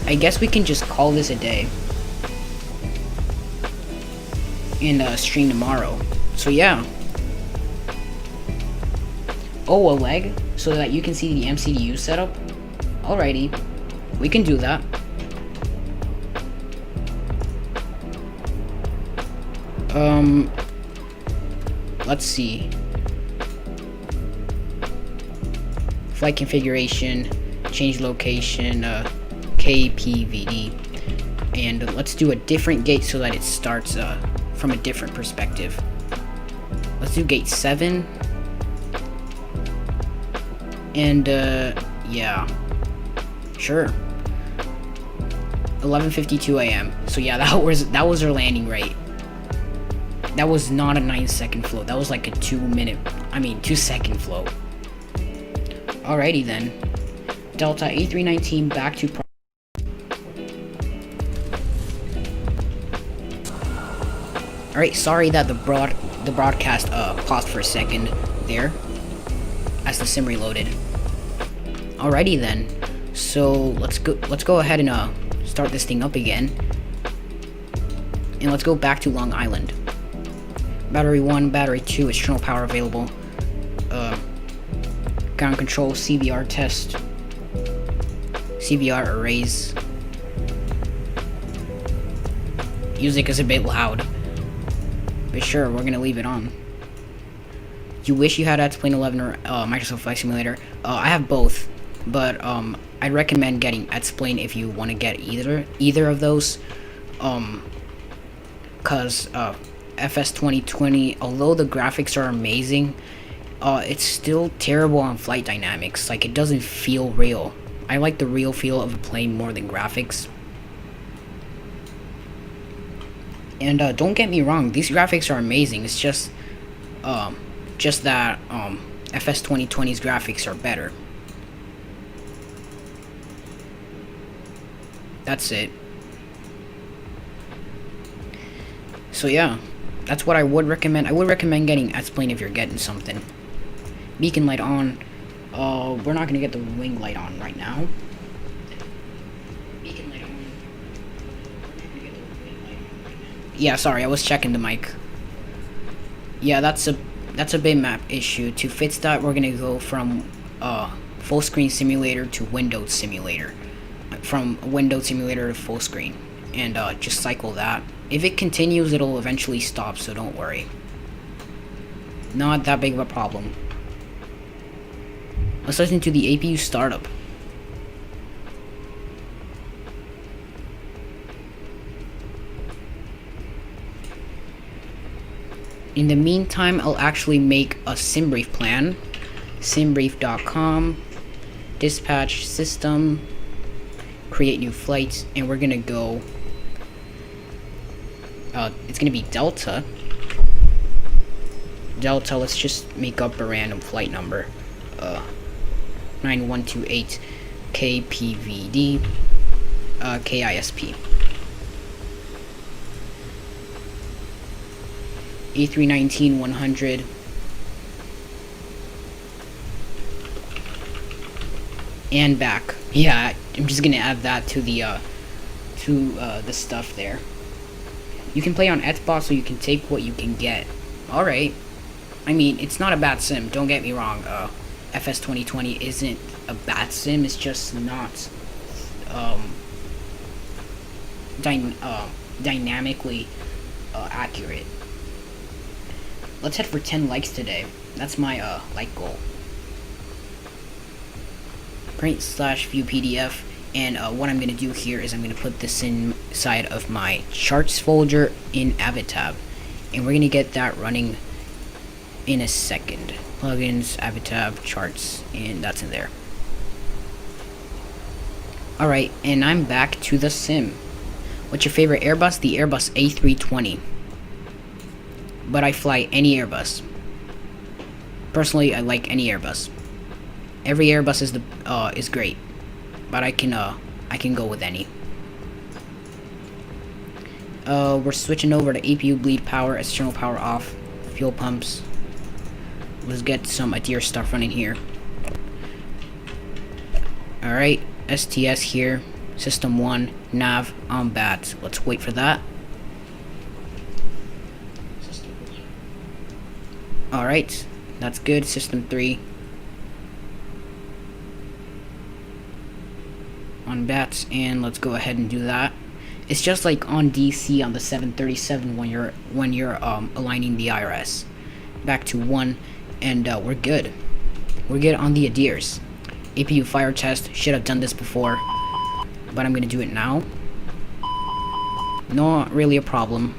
I guess we can just call this a day and stream tomorrow. So yeah. Oh, a leg? So that you can see the MCDU setup? Alrighty. We can do that. Let's see. Flight configuration, change location, KPVD. And let's do a different gate so that it starts from a different perspective. Let's do gate 7. And yeah. Sure. 11:52 a.m. So yeah, that was our landing rate. That was not a 9-second float. That was like a 2-second float. Alrighty then. Delta A319 back to Alright, sorry that the broadcast paused for a second there as the sim reloaded. Alrighty then. So let's go ahead and start this thing up again. And let's go back to Long Island. Battery 1, battery 2, external power available. Ground control, Cvr test. Cvr arrays. Music is a bit loud. But sure, we're gonna leave it on. You wish you had Plane 11 or Microsoft Flight Simulator? I have both. but I'd recommend getting X-Plane if you want to get either of those, cause FS 2020, although the graphics are amazing, it's still terrible on flight dynamics. Like, it doesn't feel real. I like the real feel of a plane more than graphics. And don't get me wrong, these graphics are amazing. It's just that FS 2020's graphics are better. That's it. So yeah, that's what I would recommend. I would recommend getting X-Plane if you're getting something. Beacon light on. We're not gonna get the wing light on right now. Beacon light on. Yeah, sorry, I was checking the mic. Yeah, that's a bitmap issue. To fix that, we're gonna go from full screen simulator to Windows simulator. From Windows simulator to full screen, and just cycle that. If it continues, it'll eventually stop, so don't worry. Not that big of a problem. Let's listen to the APU startup. In the meantime, I'll actually make a SimBrief plan. Simbrief.com, dispatch system, create new flights, and we're gonna go, it's gonna be Delta, let's just make up a random flight number, 9128 KPVD, KISP. A319 100, and back. Yeah, I'm just gonna add that to the stuff there. You can play on Xbox, so you can take what you can get. Alright. I mean, it's not a bad sim, don't get me wrong. FS 2020 isn't a bad sim, it's just not dynamically accurate. Let's head for 10 likes today. That's my like goal. Print/view PDF, and what I'm gonna do here is I'm gonna put this inside of my charts folder in AvidTab, and we're gonna get that running in a second. Plugins, AvidTab, charts, and that's in there. Alright, and I'm back to the sim. What's your favorite Airbus? The Airbus A320. But I fly any Airbus. Personally, I like any Airbus. Every Airbus is great, but I can go with any. We're switching over to APU bleed power, external power off, fuel pumps. Let's get some Adir stuff running here. Alright, STS here, system 1, nav on bat. Let's wait for that. Alright, that's good. System 3 on bats, and let's go ahead and do that. It's just like on DC on the 737 when you're aligning the IRS. Back to 1, and we're good. We're good on the Adirs. APU fire test. Should have done this before, but I'm gonna do it now. Not really a problem.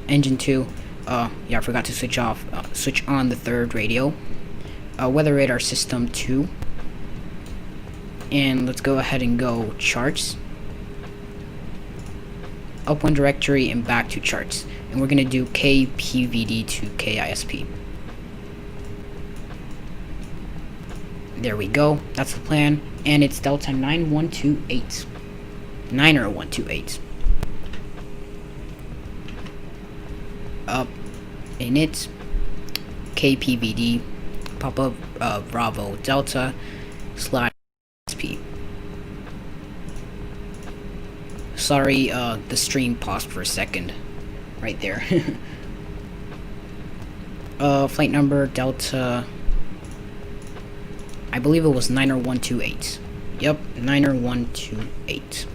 Engine 2. Yeah, I forgot to switch on the third radio. Weather radar system 2. And let's go ahead and go charts. Up one directory and back to charts. And we're gonna do KPVD to KISP. There we go. That's the plan. And it's Delta 9128. 90128. Up in it, KPVD, pop up Bravo Delta /SP. Sorry, the stream paused for a second, right there. Flight number Delta, I believe it was 90128. Yep, 90128.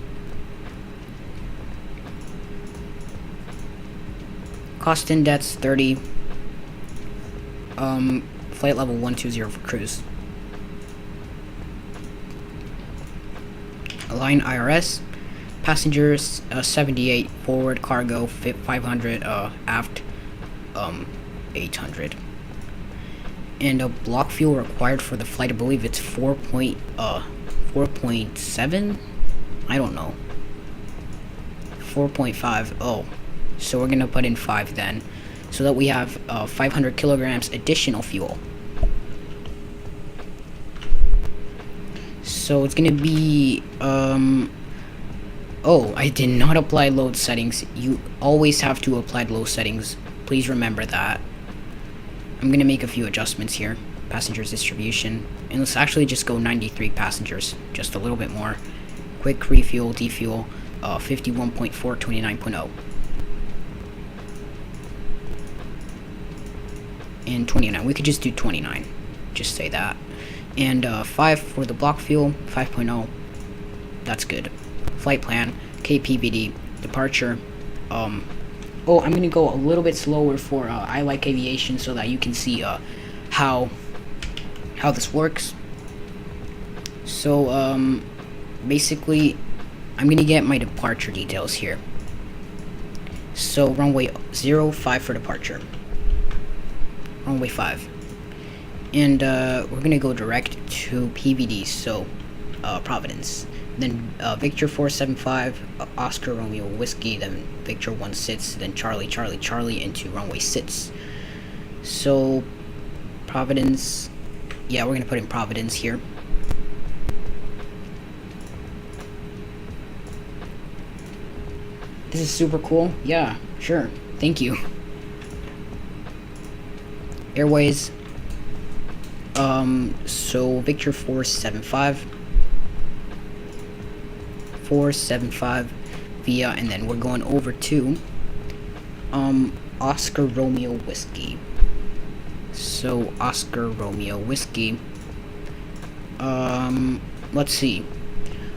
Cost index 30. Flight level 120 for cruise. line IRS, passengers 78, forward cargo 500, aft 800. And block fuel required for the flight, I believe it's 4.7, I don't know, 4.5. Oh, so we're gonna put in 5 then, so that we have 500 kilograms additional fuel. So it's gonna be oh, I did not apply load settings. You always have to apply load settings, please remember that. I'm gonna make a few adjustments here. Passengers distribution, and let's actually just go 93 passengers, just a little bit more. Quick refuel, defuel, 51.4, 29.0. And 29, we could just do 29, just say that. And 5 for the block fuel, 5.0, that's good. Flight plan, KPVD, departure, oh, I'm gonna go a little bit slower for I Like Aviation so that you can see how this works. So basically I'm gonna get my departure details here. So runway 05 for departure, runway 5, and we're gonna go direct to PVD, so Providence. Then Victor 475, Oscar Romeo Whiskey, then Victor 1 sits, then Charlie Charlie Charlie into runway sits. So Providence, yeah, we're gonna put in Providence here. This is super cool. Yeah, sure, thank you. Airways, so Victor 475 via, and then we're going over to Oscar Romeo Whiskey. So Oscar Romeo Whiskey, let's see,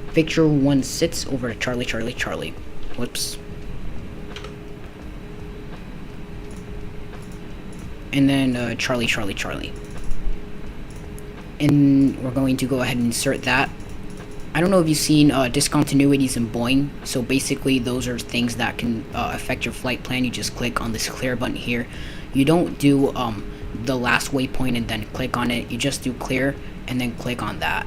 Victor 1 sits over to Charlie Charlie Charlie. Whoops. And then Charlie Charlie Charlie. And we're going to go ahead and insert that. I don't know if you've seen discontinuities in Boeing. So basically those are things that can affect your flight plan. You just click on this clear button here. You don't do the last waypoint and then click on it. You just do clear and then click on that.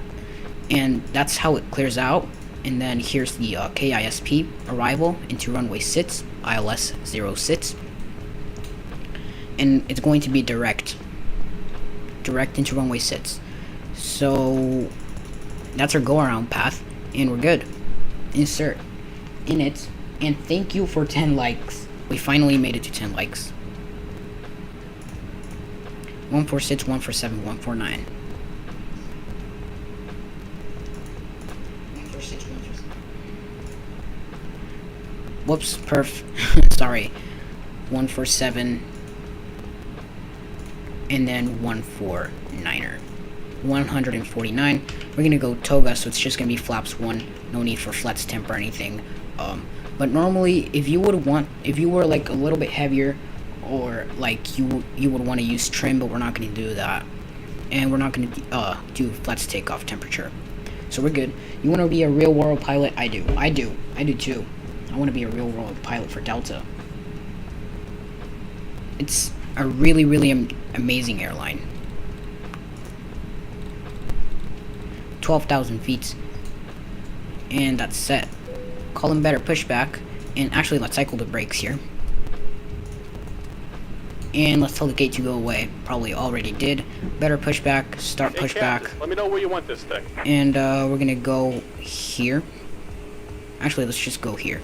And that's how it clears out. And then here's the KISP arrival into runway sits, ILS 0 sits. And it's going to be direct into runway sits. So that's our go around path, and we're good. Insert in it, and thank you for 10 likes. We finally made it to 10 likes. 146, 147, 149. 146, 147. Whoops, perf. Sorry. 147. And then 149er. 149. We're gonna go toga, so it's just gonna be flaps 1. No need for flex temp or anything. But normally, if you were like a little bit heavier, or like you would want to use trim, but we're not gonna do that, and we're not gonna do flex takeoff temperature. So we're good. You want to be a real world pilot? I do too. I want to be a real world pilot for Delta. It's a really amazing airline. 12,000 feet, and that's set. Call them better pushback, and actually let's cycle the brakes here, and let's tell the gate to go away. Probably already did. Better pushback, start pushback. Captain, let me know where you want this thing. And we're gonna go here. Actually, let's just go here.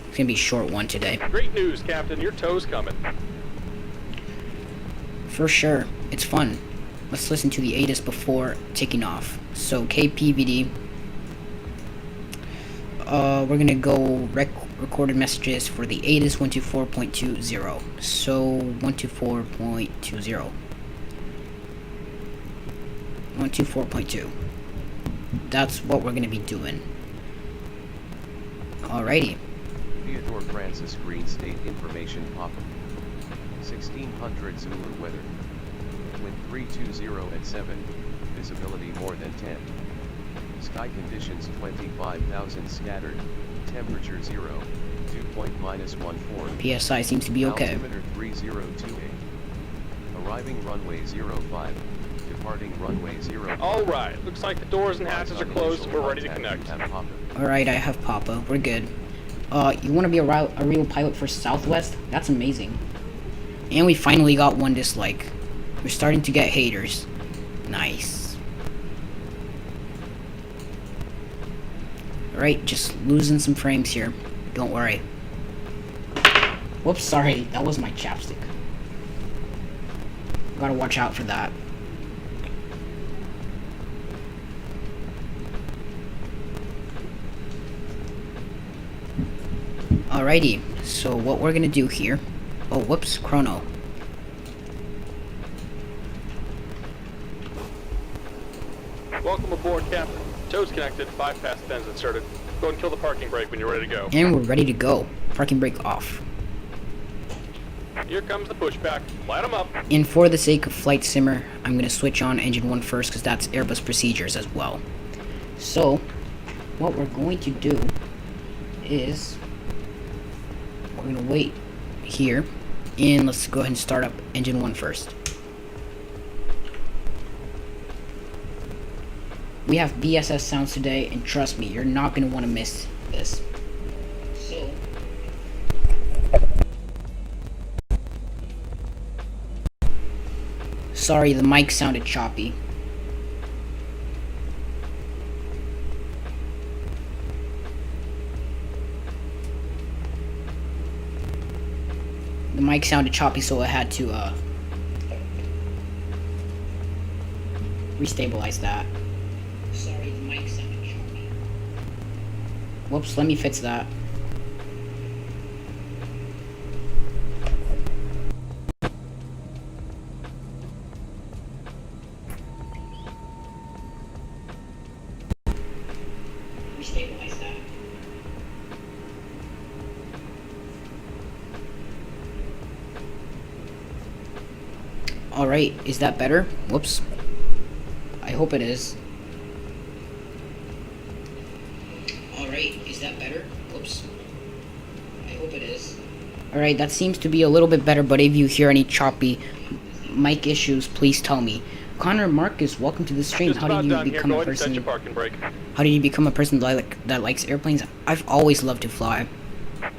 It's gonna be a short one today. Great news, Captain. Your tow's coming. For sure, it's fun. Let's listen to the Addons before taking off. So KPVD, we're gonna go recorded messages for the Addons 124.20. So 124.20. 124.2. That's what we're gonna be doing. Alrighty. Theodore Francis Green State Information Pop. 1600 Zulu weather. Wind 320 at 7. Visibility more than 10. Sky conditions 25,000 scattered, temperature 0, dew point -14. PSI seems to be okay. Altimeter 3028. Arriving runway 05, departing runway 0. Alright, looks like the doors and hatches are closed and we're ready to connect. Alright, I have Papa. We're good. You want to be a real pilot for Southwest? That's amazing. And we finally got one dislike. We're starting to get haters. Nice. Alright, just losing some frames here. Don't worry. Whoops, sorry. That was my chapstick. Gotta watch out for that. Alrighty, so what we're gonna do here... Oh, whoops, chrono. Welcome aboard, Captain. Toes connected, 5 past 10's inserted. Go ahead and kill the parking brake when you're ready to go. And we're ready to go. Parking brake off. Here comes the pushback. Light them up. And for the sake of flight simmer, I'm going to switch on engine 1 first because that's Airbus procedures as well. So, what we're going to do is we're going to wait here and let's go ahead and start up engine 1 first. We have BSS sounds today, and trust me, you're not going to want to miss this. So, sorry, the mic sounded choppy. The mic sounded choppy, so I had to restabilize that. Sorry, the mic sounded choppy. Whoops, let me fix that. Restabilize that. Alright, is that better? Whoops. I hope it is. Alright, is that better? Whoops. I hope it is. Alright, that seems to be a little bit better, but if you hear any choppy mic issues, please tell me. Connor Marcus, welcome to the stream. Just How about did you done here. become Go a ahead and set person? your parking brake. How did you become a person that likes airplanes? I've always loved to fly.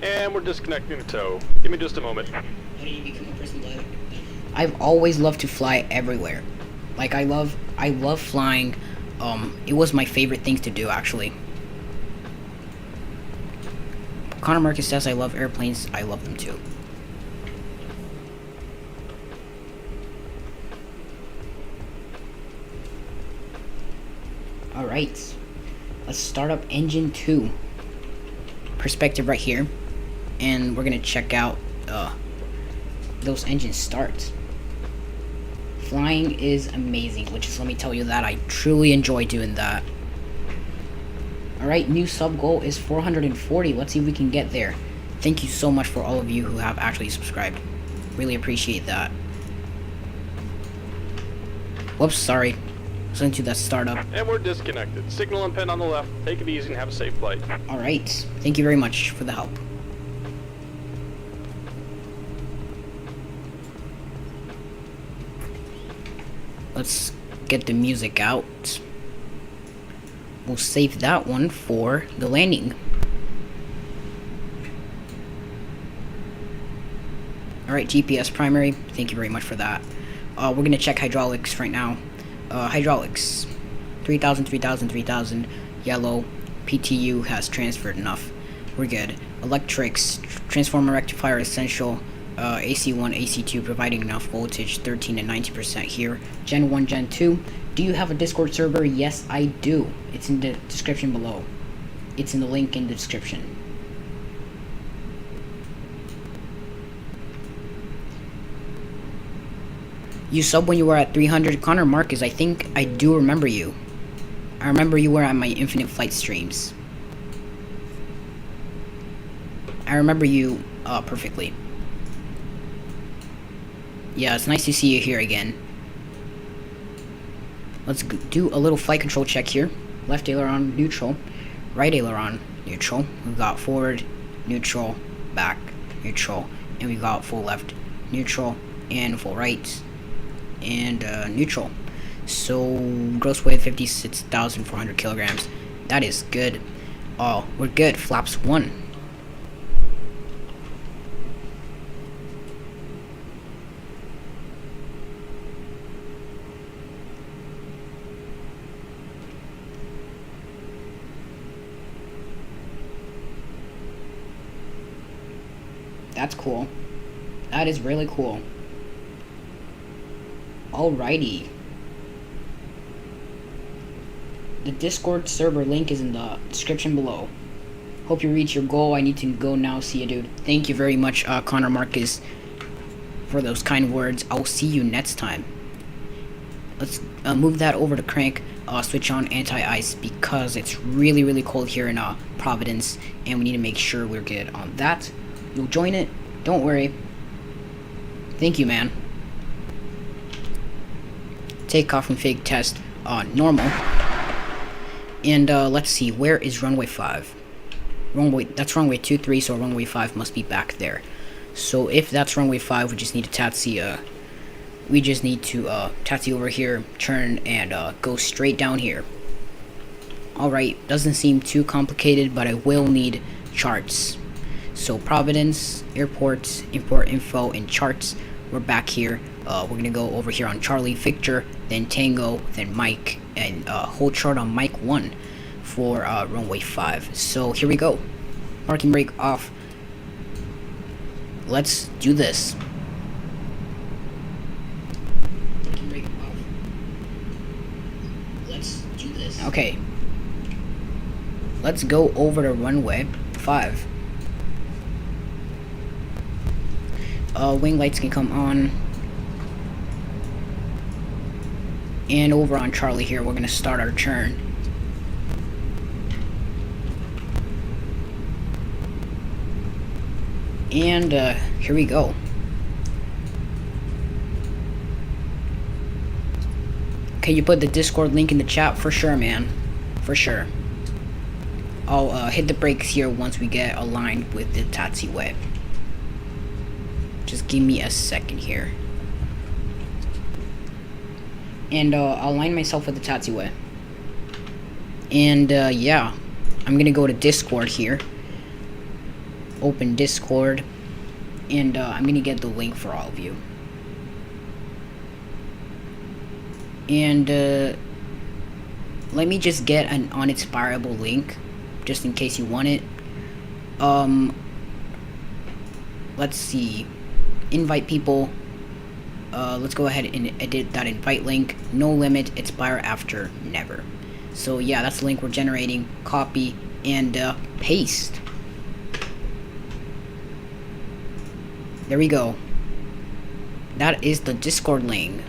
And we're disconnecting the tow. Give me just a moment. How did you become a person that I've always loved to fly everywhere. Like I love flying. It was my favorite thing to do actually. Connor Marcus says I love airplanes. I love them too. Alright. Let's start up engine 2. Perspective right here. And we're gonna check out those engines start. Flying is amazing, which is, let me tell you that, I truly enjoy doing that. Alright, new sub goal is 440. Let's see if we can get there. Thank you so much for all of you who have actually subscribed. Really appreciate that. Whoops, sorry. Listen to that startup. And we're disconnected. Signal and pin on the left. Take it easy and have a safe flight. Alright, thank you very much for the help. Let's get the music out. We'll save that one for the landing. Alright, GPS primary. Thank you very much for that. We're going to check hydraulics right now. Hydraulics. 3000, 3000, 3000. Yellow. PTU has transferred enough. We're good. Electrics. Transformer rectifier essential. AC1, AC2 providing enough voltage, 13 and 90% here. Gen 1, Gen 2. Do you have a Discord server? Yes, I do. It's in the description below. It's in the link in the description. You subbed when you were at 300. Connor Marcus, I think I do remember you. I remember you were at my Infinite Flight streams. I remember you perfectly. Yeah, it's nice to see you here again. Let's do a little flight control check here. left aileron, neutral, right aileron, neutral. We've got forward, neutral, back, neutral, and we've got full left, neutral, and full right, and neutral. So gross weight 56,400 kilograms. That is good. Oh, we're good. Flaps 1. That's cool. That is really cool. Alrighty. The Discord server link is in the description below. Hope you reach your goal. I need to go now. See you, dude. Thank you very much, Connor Marcus, for those kind words. I'll see you next time. Let's move that over to crank. Switch on anti-ice because it's really, really cold here in Providence, and we need to make sure we're good on that. You'll join it. Don't worry. Thank you, man. Takeoff and fake test normal. And let's see, where is runway 5? That's runway 23, so runway 5 must be back there. So if that's runway 5, we just need to taxi. We just need to taxi over here, turn, and go straight down here. Alright, doesn't seem too complicated, but I will need charts. So Providence, airports, import info, and charts. We're back here. We're gonna go over here on Charlie, Victor, then Tango, then Mike, and hold chart on Mike 1 for runway 5. So here we go. Parking brake off. Let's do this. Parking brake off. Let's do this. Okay. Let's go over to runway 5. Wing lights can come on. And over on Charlie here, we're going to start our turn. And here we go. Okay, you put the Discord link in the chat for sure, man. For sure. I'll hit the brakes here once we get aligned with the taxiway. Just give me a second here. And I'll align myself with the taxiway. And yeah, I'm gonna go to Discord here. Open Discord. And I'm gonna get the link for all of you. And let me just get an unexpirable link, just in case you want it. Let's see. Invite people. Let's go ahead and edit that invite link. No limit, expire after never. So yeah, that's the link we're generating. Copy and paste. There we go. That is the Discord link.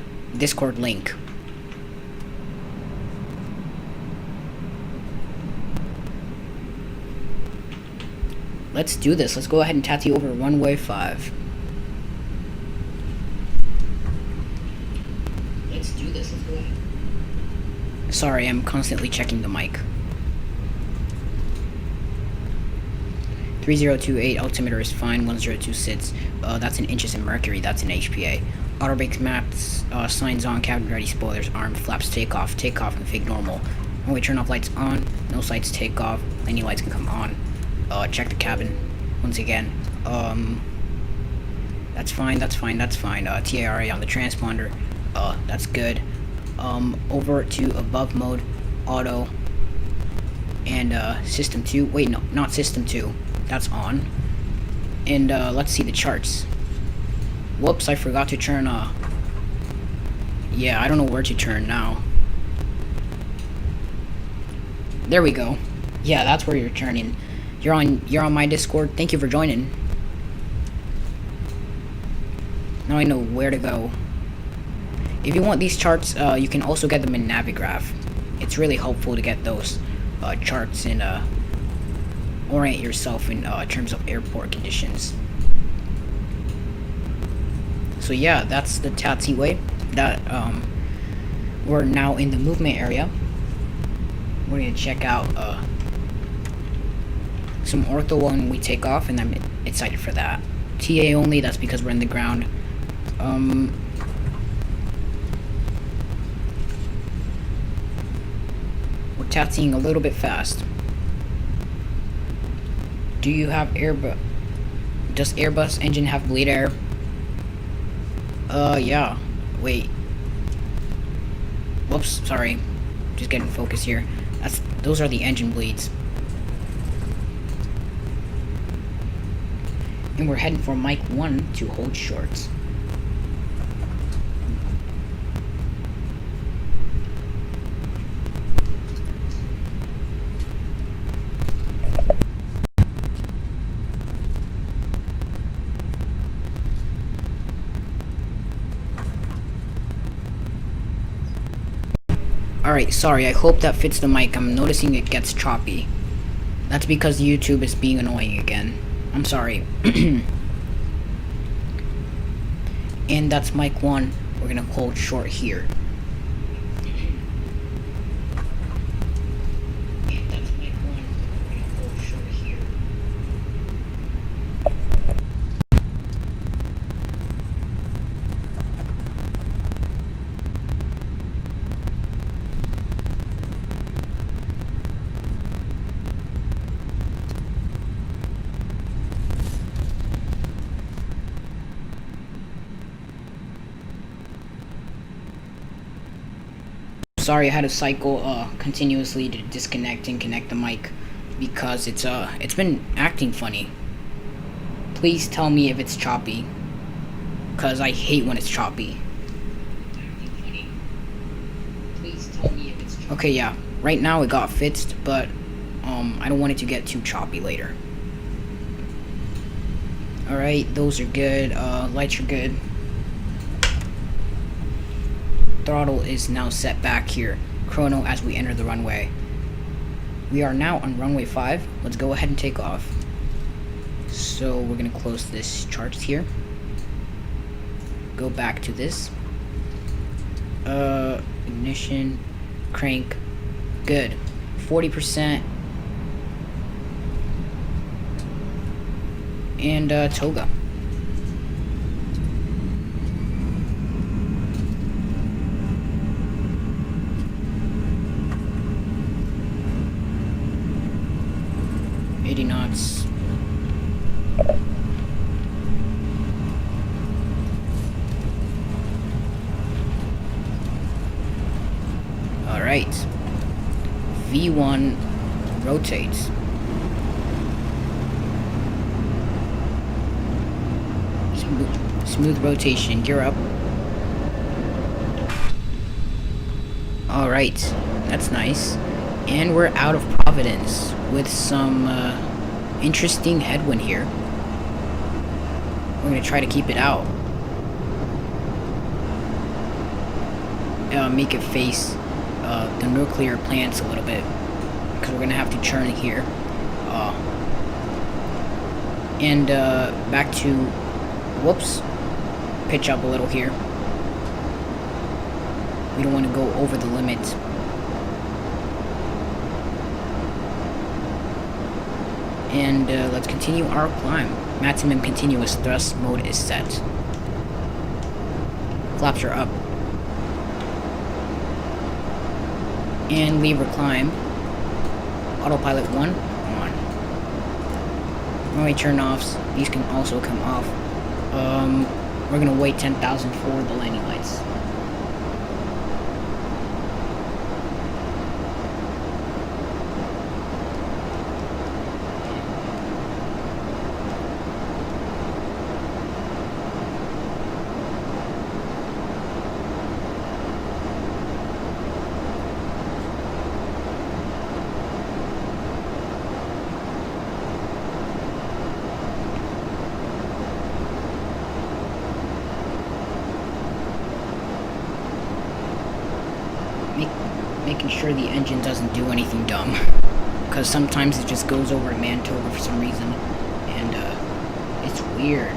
Let's do this. Let's go ahead and taxi over runway 5. Let's do this. Let's go ahead. Sorry, I'm constantly checking the mic. 3028 altimeter is fine. 1026. That's in inches in mercury. That's in HPA. Auto brakes maps. Signs on. Cabin ready. Spoilers armed. Flaps takeoff. Takeoff config normal. When we turn off lights on. No sights take off. Any lights can come on. Check the cabin once again. That's fine. That's fine. That's fine. TARA on the transponder. That's good. Over to above mode, auto, and system 2. Wait, no, not system 2. That's on. And let's see the charts. Whoops, I forgot to turn. Yeah, I don't know where to turn now. There we go. Yeah, that's where you're turning. You're on my Discord. Thank you for joining. Now I know where to go. If you want these charts, you can also get them in Navigraph. It's really helpful to get those charts and orient yourself in terms of airport conditions. So yeah, that's the taxiway. That we're now in the movement area. we're gonna check out some ortho when we take off, and I'm excited for that. TA only, that's because we're in the ground. We're taxiing a little bit fast. Do you have Airbus? Does Airbus engine have bleed air? Yeah. Wait. Whoops, sorry. Just getting focused here. Those are the engine bleeds. And we're heading for Mike 1 to hold short. Alright, sorry, I hope that fits the mic. I'm noticing it gets choppy. That's because YouTube is being annoying again. I'm sorry. And that's mic 1. We're gonna hold short here. And that's mic 1. We're gonna hold short here. Sorry, I had to cycle continuously to disconnect and connect the mic because it's been acting funny. Please tell me if it's choppy, cause I hate when it's choppy. Okay, yeah. Right now it got fixed, but I don't want it to get too choppy later. All right, those are good. Lights are good. Throttle is now set back here. Chrono as we enter the runway. We are now on runway 5. Let's go ahead and take off. So we're gonna close this chart here. Go back to this. Ignition, crank, good. 40%. And toga. Knots. All right. V1 rotates. Smooth rotation. Gear up. All right. That's nice. And we're out of Providence with some interesting headwind here. We're gonna try to keep it out. Make it face the nuclear plants a little bit, because we're gonna have to churn here. And back to, whoops, pitch up a little here. We don't want to go over the limit. And let's continue our climb. Maximum continuous thrust mode is set. Flaps are up. And lever climb. Autopilot 1 on. Runway turn-offs. These can also come off. We're gonna wait 10,000 for the landing lights. Making sure the engine doesn't do anything dumb, because sometimes it just goes over a Manitoba for some reason, and it's weird.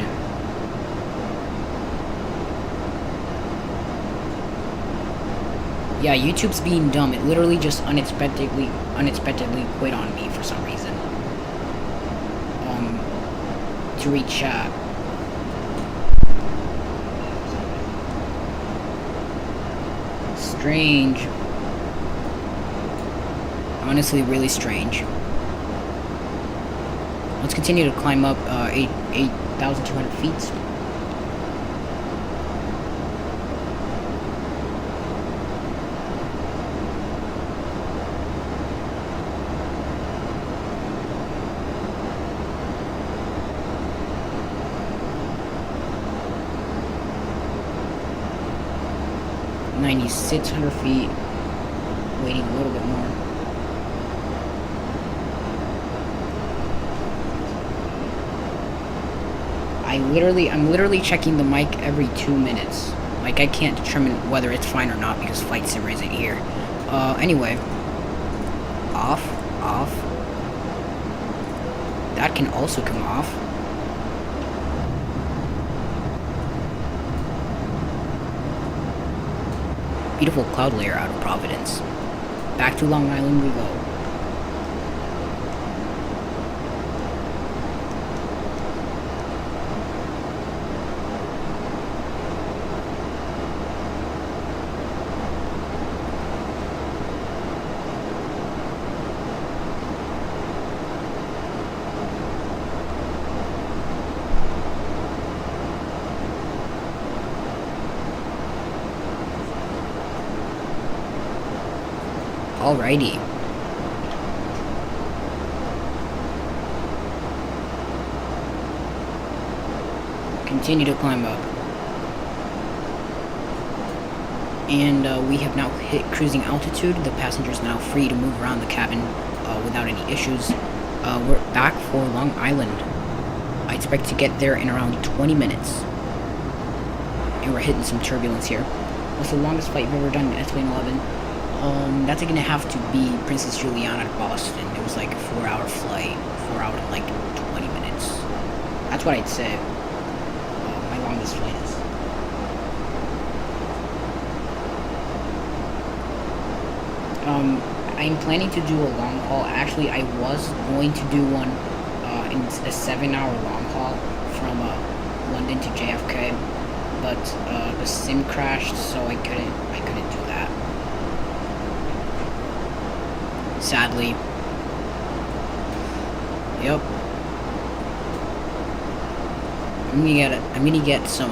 Yeah, YouTube's being dumb. It literally just unexpectedly quit on me for some reason. To read chat. Strange. Honestly, really strange. Let's continue to climb up 8,200 feet. $9,600 feet. Waiting a little bit more. I'm literally checking the mic every 2 minutes. Like, I can't determine whether it's fine or not because Flight Sim isn't here. Anyway. Off. That can also come off. Beautiful cloud layer out of Providence. Back to Long Island we go. Alrighty. Continue to climb up. And we have now hit cruising altitude. The passenger's now free to move around the cabin without any issues. We're back for Long Island. I expect to get there in around 20 minutes. And we're hitting some turbulence here. What's the longest flight you've ever done in S-Plane 11? That's gonna have to be Princess Juliana to Boston. It was like a 4-hour flight. 4 hours and like 20 minutes. That's what I'd say. My longest flight is. I'm planning to do a long haul. Actually, I was going to do one in a 7-hour long haul from London to JFK, but the sim crashed, so I couldn't do that. Sadly. Yep. I'm gonna get some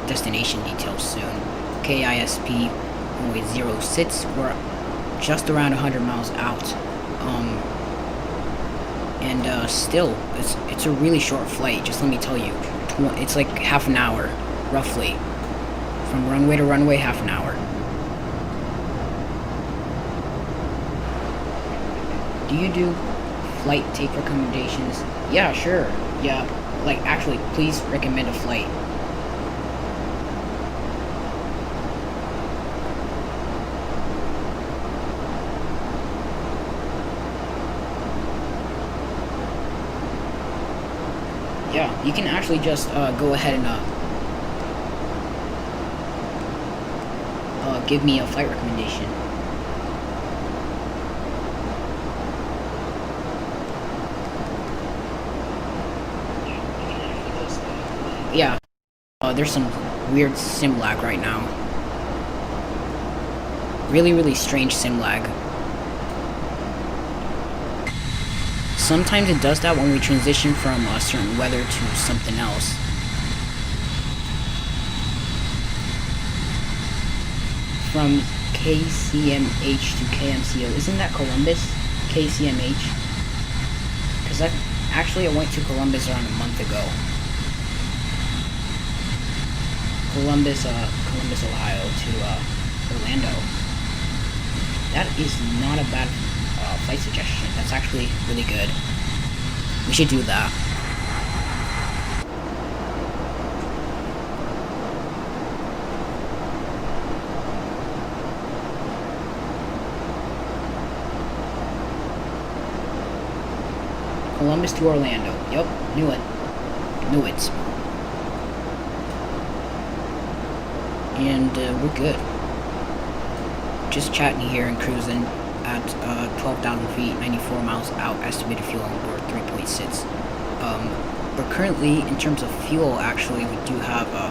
destination details soon. KISP runway 06. We're just around 100 miles out. And still, it's a really short flight. Just let me tell you, it's like half an hour, roughly, from runway to runway. Half an hour. Do you do flight take recommendations? Yeah, sure. Yeah, like, actually, please recommend a flight. Yeah, you can actually just go ahead and give me a flight recommendation. Yeah, there's some weird sim lag right now. Really strange sim lag. Sometimes it does that when we transition from a certain weather to something else. From KCMH to KMCO. Isn't that Columbus? KCMH? Because I went to Columbus around a month ago. Columbus, Ohio to Orlando. That is not a bad flight suggestion. That's actually really good. We should do that. Columbus to Orlando. Yep, knew it. And we're good. just chatting here and cruising at 12,000 feet, 94 miles out, estimated fuel on board 3.6. But currently, in terms of fuel, actually, we do have a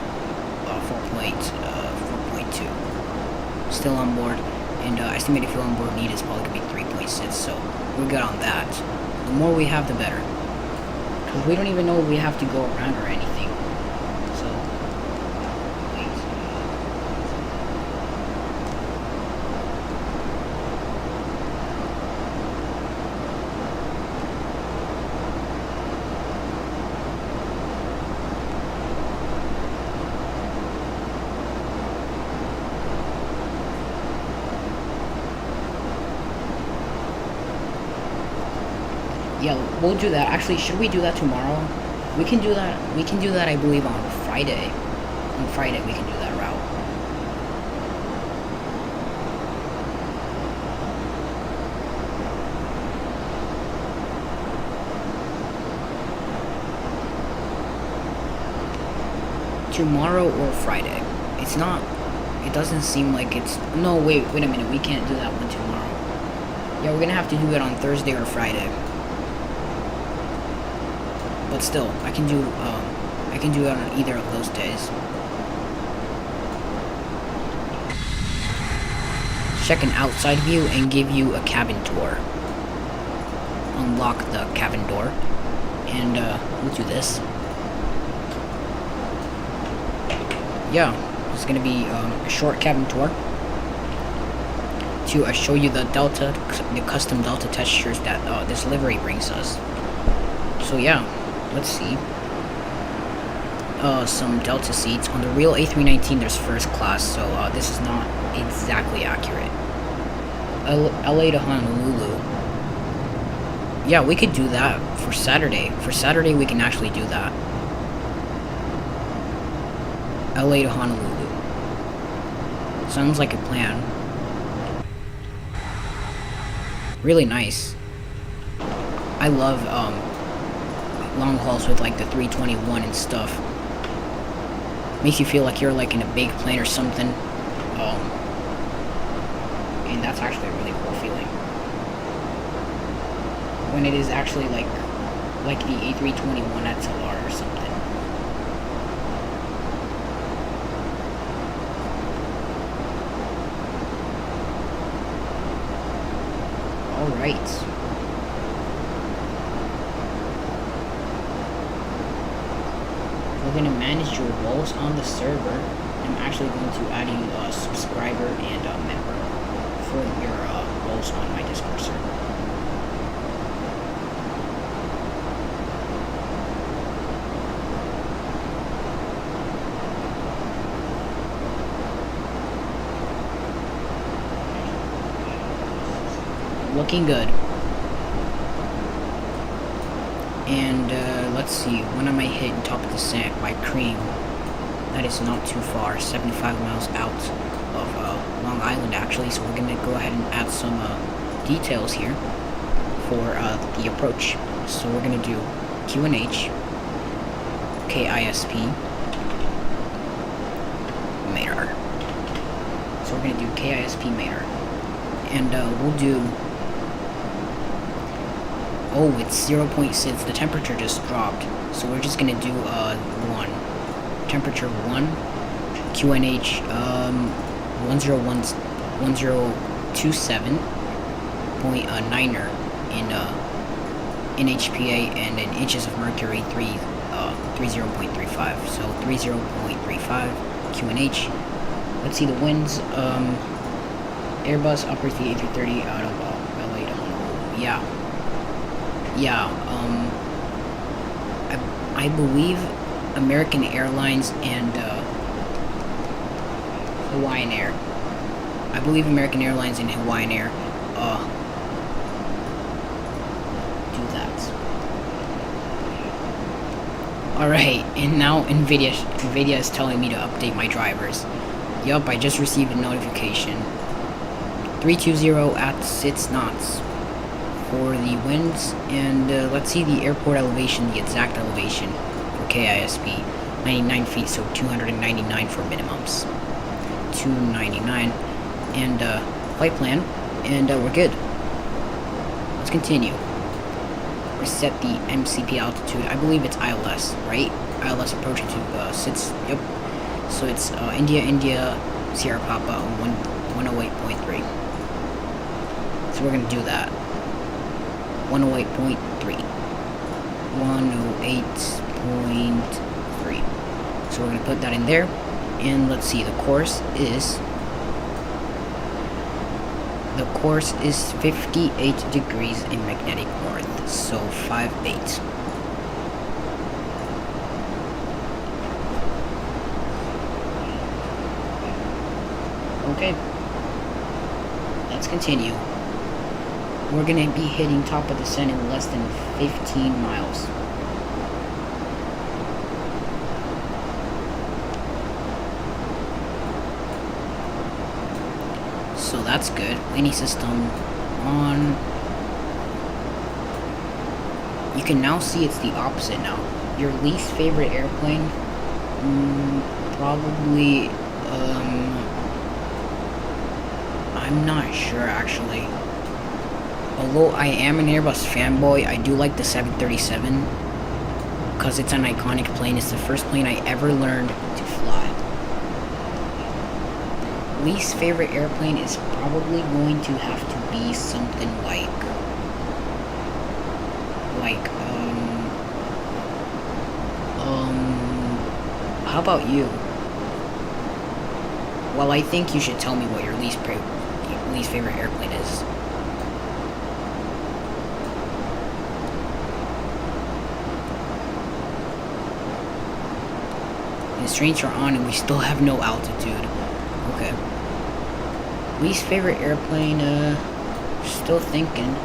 4.2 still on board, and estimated fuel on board need is probably going to be 3.6, so we're good on that. The more we have, the better. Because we don't even know if we have to go around or anything. So, wait. Yeah, we'll do that. Actually, should we do that tomorrow? We can do that. We can do that, I believe, on Friday. On Friday, we can do that route. Tomorrow or Friday. It's not. It doesn't seem like it's. No, wait a minute. We can't do that one tomorrow. Yeah, we're gonna have to do it on Thursday or Friday. But still, I can do it on either of those days. Check an outside view and give you a cabin tour. Unlock the cabin door, and we'll do this. Yeah, it's gonna be a short cabin tour to show you the custom Delta textures that this livery brings us. So yeah. Let's see. Some Delta seats. On the real A319, there's first class, so this is not exactly accurate. LA to Honolulu. Yeah, we could do that for Saturday. For Saturday, we can actually do that. LA to Honolulu. Sounds like a plan. Really nice. I love, long hauls with like the 321 and stuff. Makes you feel like you're like in a big plane or something. And that's actually a really cool feeling. When it is actually like the A321 XLR or something. Alright. We're going to manage your roles on the server. I'm actually going to add you a subscriber and a member for your roles on my Discord server. Looking good. And let's see, when am I hitting top of the descent by Cream? That is not too far, 75 miles out of Long Island actually, so we're going to go ahead and add some details here for the approach. So we're going to do QNH, KISP, Radar. So we're going to do KISP Radar. And we'll do... Oh, it's 0.6. The temperature just dropped. So we're just gonna do 1. Temperature 1. QNH 1027.9er in HPA, and in inches of mercury 30.35. So 30.35 QNH. Let's see the winds. Airbus operates the A330 out of LA to Honolulu. Yeah, I believe American Airlines and Hawaiian Air. I believe American Airlines and Hawaiian Air do that. Alright, and now NVIDIA is telling me to update my drivers. Yup, I just received a notification. 320 at 6 knots. For the winds, and let's see the airport elevation, the exact elevation for KISP. 99 feet, so 299 for minimums. 299, and flight plan, and we're good. Let's continue. Reset the MCP altitude. I believe it's ILS, right? ILS approach to 6. Yep. So it's India, Sierra Papa 108.3. So we're gonna do that. 108.3. 108.3. So we're gonna put that in there, and let's see. The course is 58 degrees in magnetic north. So 58. Okay, let's continue. We're gonna be hitting top of the sun in less than 15 miles. So that's good. Lanny system on. You can now see it's the opposite now. Your least favorite airplane? Probably, I'm not sure actually. Although I am an Airbus fanboy, I do like the 737 because it's an iconic plane. It's the first plane I ever learned to fly. Least favorite airplane is probably going to have to be something like how about you? Well, I think you should tell me what your least favorite airplane is. The trains are on and we still have no altitude. Okay. Least favorite airplane, still thinking.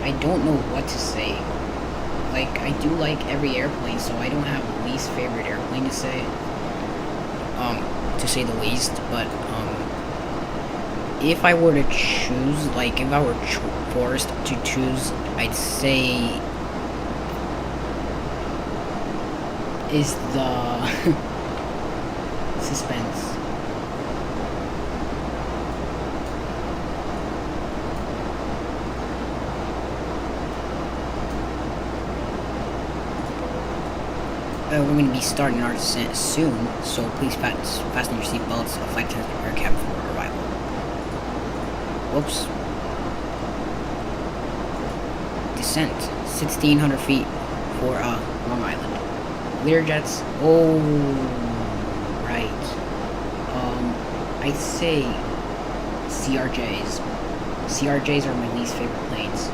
I don't know what to say. Like, I do like every airplane, so I don't have a least favorite airplane to say the least, but, if I were to choose, like, if I were forced to choose, I'd say is the suspense. We're going to be starting our descent soon, so please fasten your seatbelts. A flight attendant prepare cabin for arrival. Whoops. Descent, 1,600 feet for Long Island. Lear jets. Oh, right. I'd say CRJs. CRJs are my least favorite planes.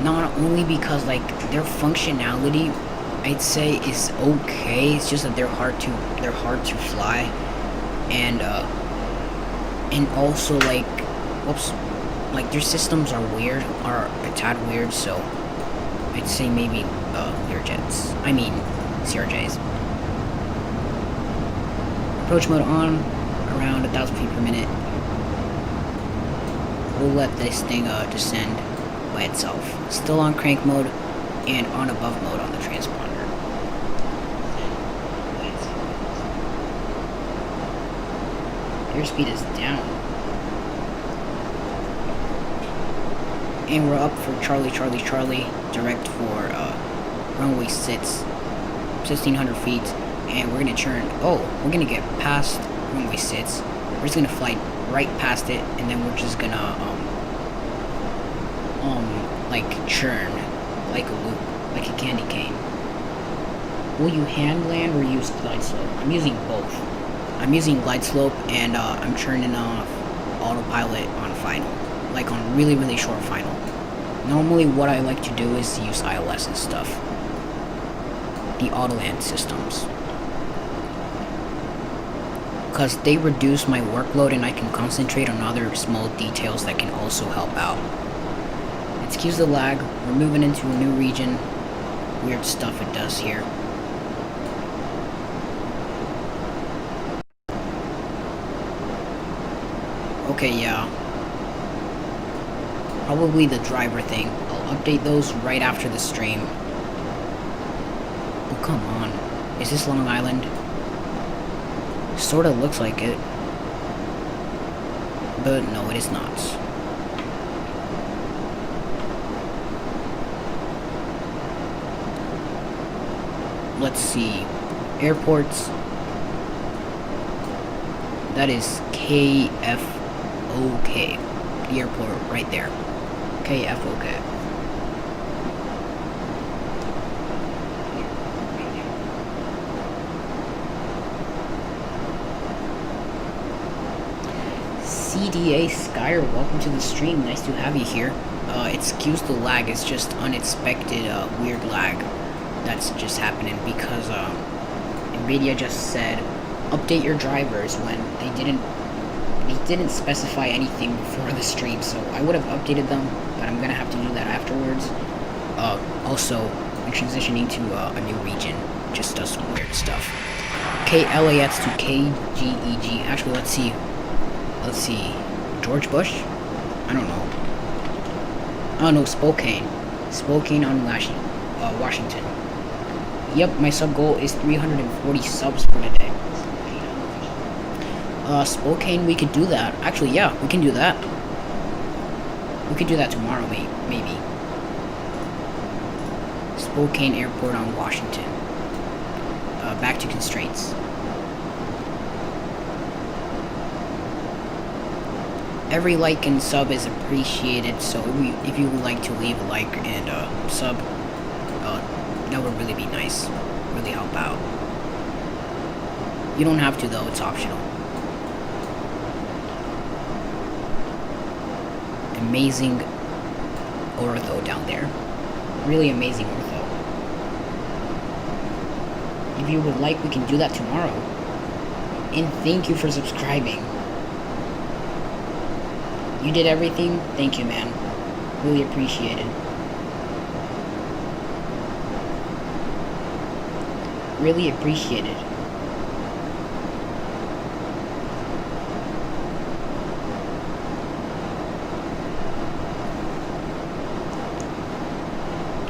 Not only because like their functionality, I'd say is okay. It's just that they're hard to fly, and also like, whoops, like their systems are a tad weird. So I'd say maybe Learjets. I mean CRJs. Approach mode on, around 1,000 feet per minute. We'll let this thing descend by itself. Still on crank mode and on above mode on the transponder. Airspeed is down. And we're up for Charlie, direct for runway 6, 1,600 feet, and we're gonna turn. Oh, we're gonna get past runway 6. We're just gonna fly right past it, and then we're just gonna like churn, like a loop, like a candy cane. Will you hand land or use glide slope? I'm using both. I'm using glide slope, and I'm churning off autopilot on final, like on really short final. Normally what I like to do is use ILS and stuff, the auto land systems, because they reduce my workload and I can concentrate on other small details that can also help out. Excuse the lag, we're moving into a new region. Weird stuff it does here. Okay, yeah. Probably the driver thing. I'll update those right after the stream. Oh, come on. Is this Long Island? Sorta looks like it. But no, it is not. Let's see. Airports. That is KFOK. The airport right there. KFOK. CDA Skyer, welcome to the stream. Nice to have you here. Excuse the lag. It's just unexpected, weird lag that's just happening because NVIDIA just said update your drivers when they didn't specify anything before the stream. So I would have updated them, but I'm gonna have to do that afterwards. Also, I'm transitioning to a new region. Just does some weird stuff. KLAX to KGEG. Actually, let's see. George Bush? I don't know. Oh no, Spokane. Spokane on Washington. Yep, my sub goal is 340 subs for today. Spokane, we could do that. Actually, yeah, we can do that. We could do that tomorrow, maybe. Spokane Airport on Washington. Back to constraints. Every like and sub is appreciated, so if you would like to leave a like and sub, that would really be nice. Really help out. You don't have to though, it's optional. Amazing ortho down there. Really amazing ortho. If you would like, we can do that tomorrow. And thank you for subscribing. You did everything. Thank you, man. Really appreciate it. Really appreciate it.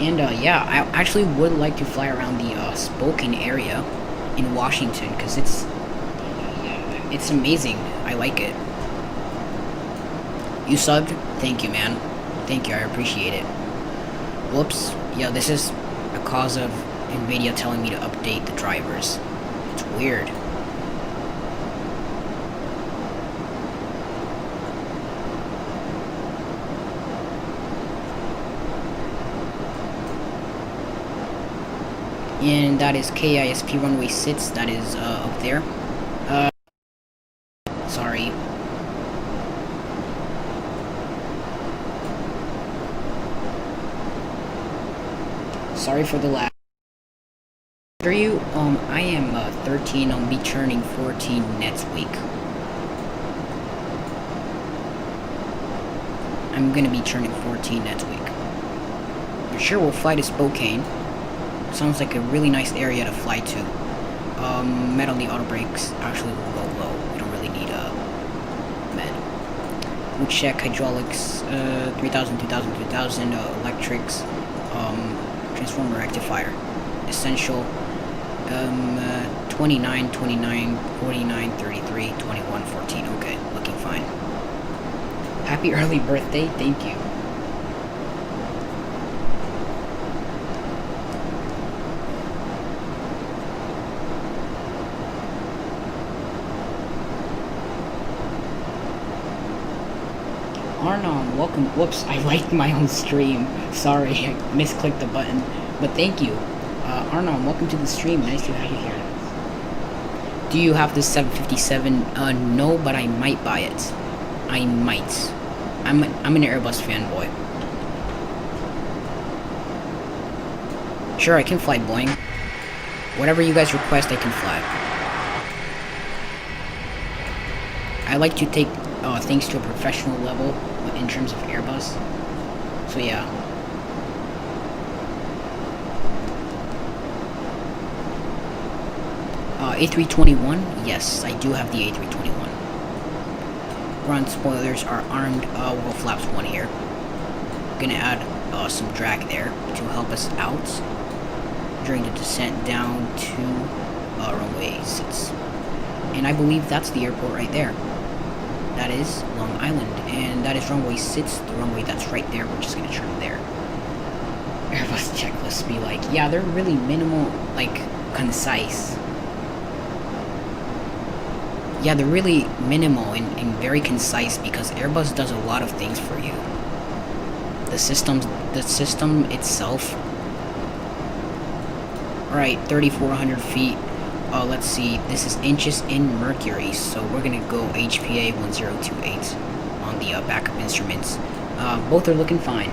And yeah, I actually would like to fly around the Spokane area in Washington because it's amazing. I like it. You subbed? Thank you, man. Thank you, I appreciate it. Whoops. Yeah, this is a cause of NVIDIA telling me to update the drivers. It's weird. And that is KISP runway 6. That is up there. Sorry. Sorry for the lag. After you, I am 13. I'll be turning 14 next week. I'm gonna be turning 14 next week. I'm sure we'll fly to Spokane. Sounds like a really nice area to fly to. Med on the auto brakes actually will go low. We don't really need a med. We'll check hydraulics, 3000, 2000, 2000, electrics, transformer rectifier, essential, 29, 29, 49, 33, 21, 14. Okay, looking fine. Happy early birthday, thank you. Arnon, welcome. Whoops, I liked my own stream. Sorry, I misclicked the button. But thank you. Arnon, welcome to the stream. Nice to have you here. Do you have this 757? No, but I might buy it. I might. I'm an Airbus fanboy. Sure, I can fly Boeing. Whatever you guys request, I can fly. I like to take things to a professional level in terms of Airbus. So yeah. A321? Yes, I do have the A321. Front spoilers are armed. Roll flaps 1 here. Gonna add some drag there to help us out. during the descent down to runway 6. And I believe that's the airport right there. That is Long Island, and that is runway 6, the runway that's right there. We're just gonna turn there. Airbus checklists be like, yeah, they're really minimal, like, concise. Yeah, they're really minimal and very concise because Airbus does a lot of things for you. The system itself. Alright, 3,400 feet. Let's see, this is inches in mercury, so we're gonna go HPA 1028 on the backup instruments. Both are looking fine.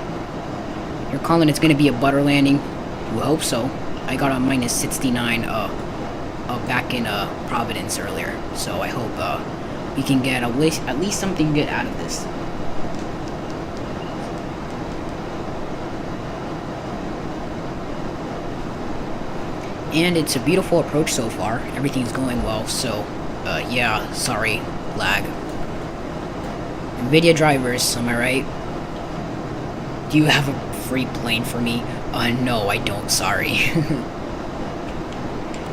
You're calling it's gonna be a butter landing? We hope so. I got a minus 69 back in Providence earlier, so I hope we can get at least something good out of this. And it's a beautiful approach so far. Everything's going well, so yeah, sorry, lag. NVIDIA drivers, am I right? Do you have a free plane for me? No, I don't, sorry.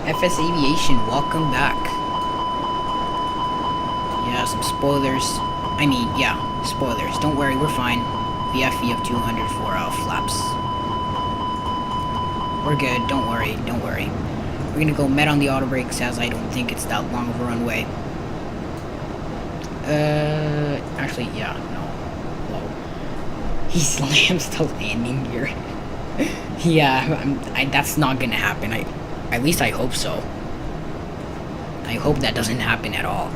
FS Aviation, welcome back. Yeah, some spoilers. I mean, yeah, spoilers. Don't worry, we're fine. VFE of 200 for flaps. We're good, don't worry, don't worry. We're gonna go met on the auto brakes as I don't think it's that long of a runway. Actually, yeah, no. Whoa. He slams the landing gear. Yeah, that's not gonna happen. At least I hope so. I hope that doesn't happen at all.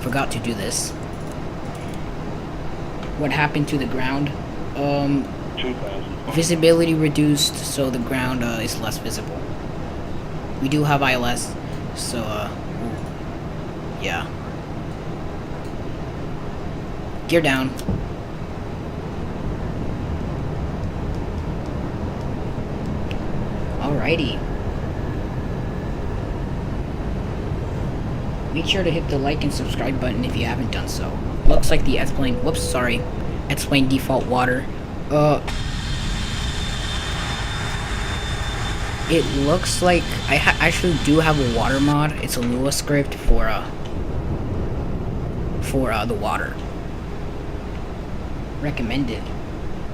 Forgot to do this. What happened to the ground? 2,000. Visibility reduced, so the ground is less visible. We do have ILS, so yeah. Gear down. Alrighty. Make sure to hit the like and subscribe button if you haven't done so. Looks like the X-plane, whoops, sorry. X-plane default water. It looks like I actually do have a water mod. It's a Lua script for the water. Recommended.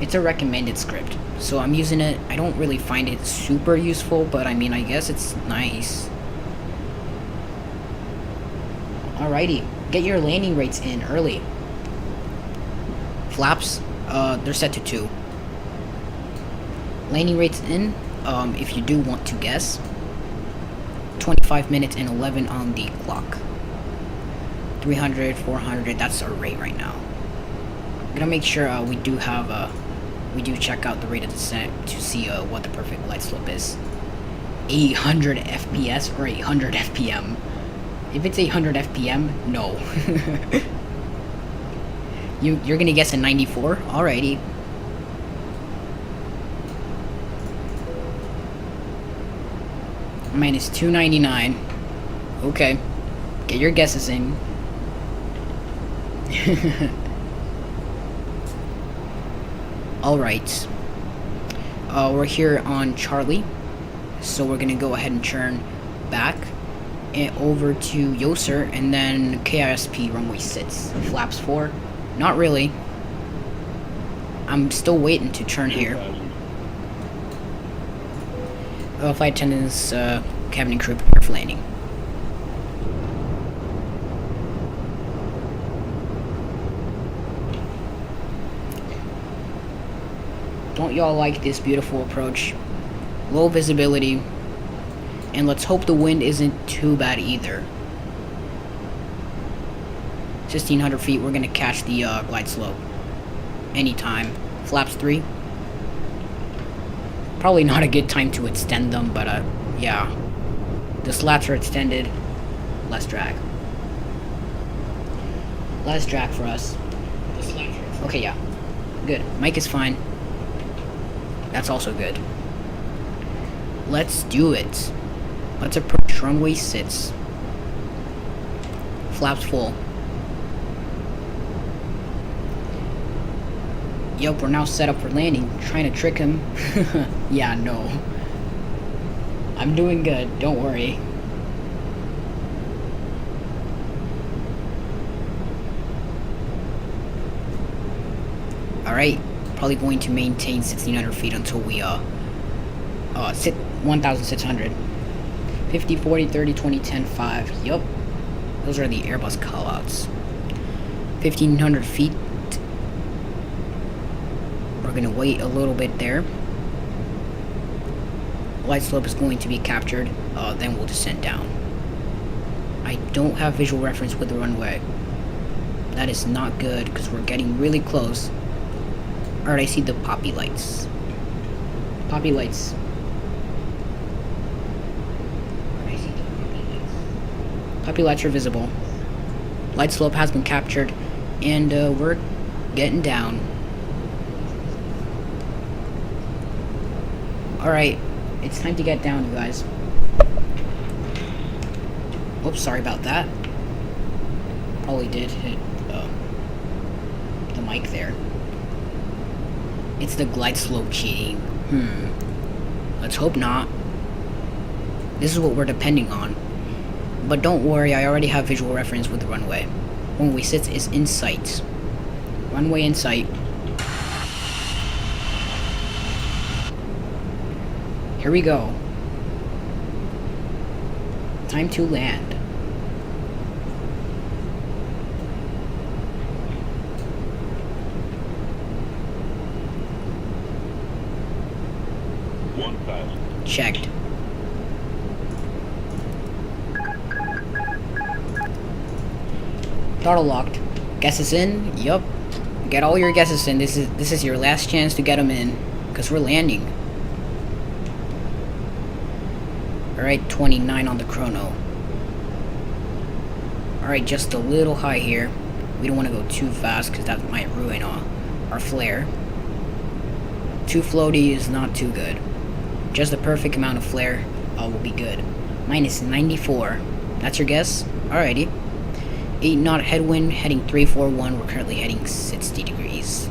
It's a recommended script, so I'm using it. I don't really find it super useful, but I mean, I guess it's nice. Alrighty, get your landing rates in early. Flaps, they're set to 2. Landing rates in, if you do want to guess, 25 minutes and 11 on the clock. 300, 400, that's our rate right now. I'm gonna make sure we do check out the rate of descent to see what the perfect glide slope is. 800 FPS or 800 FPM. If it's 800 FPM, no. You're gonna guess a 94? Alrighty. Minus 299. Okay. Get your guesses in. Alright. We're here on Charlie. So we're gonna go ahead and churn back and over to Yoser and then KISP runway 6. Flaps 4. Not really. I'm still waiting to churn here. Flight attendants, cabin and crew prepare for landing. Don't y'all like this beautiful approach? Low visibility, and let's hope the wind isn't too bad either. 1,600 feet, we're gonna catch the glide slope anytime. Flaps 3. Probably not a good time to extend them, but yeah. The slats are extended. Less drag. Less drag for us. Okay, yeah. Good. Mic is fine. That's also good. Let's do it. Let's approach runway 6. Flaps full. Yup, we're now set up for landing. Trying to trick him. Yeah, no. I'm doing good, don't worry. Alright, probably going to maintain 1600 feet until we sit 1600. 50, 40, 30, 20, 10, 5. Yup. Those are the Airbus callouts. 1500 feet. We're gonna wait a little bit there. Light slope is going to be captured, then we'll descend down. I don't have visual reference with the runway. That is not good because we're getting really close. Alright, I see the poppy lights. Poppy lights. Poppy lights are visible. Light slope has been captured, and we're getting down. Alright, it's time to get down, you guys. Oops, sorry about that. Probably did hit the mic there. It's the glide slope cheating. Let's hope not. This is what we're depending on. But don't worry, I already have visual reference with the runway. When we sit is in sight. Runway in sight. Here we go. Time to land. Checked. Throttle locked. Guesses in? Yup. Get all your guesses in. This is your last chance to get them in, because we're landing. Alright, 29 on the chrono. Alright, just a little high here. We don't want to go too fast because that might ruin our flare. Too floaty is not too good. Just the perfect amount of flare will be good. Minus 94. That's your guess? Alrighty. 8 knot headwind, heading 341. We're currently heading 60 degrees.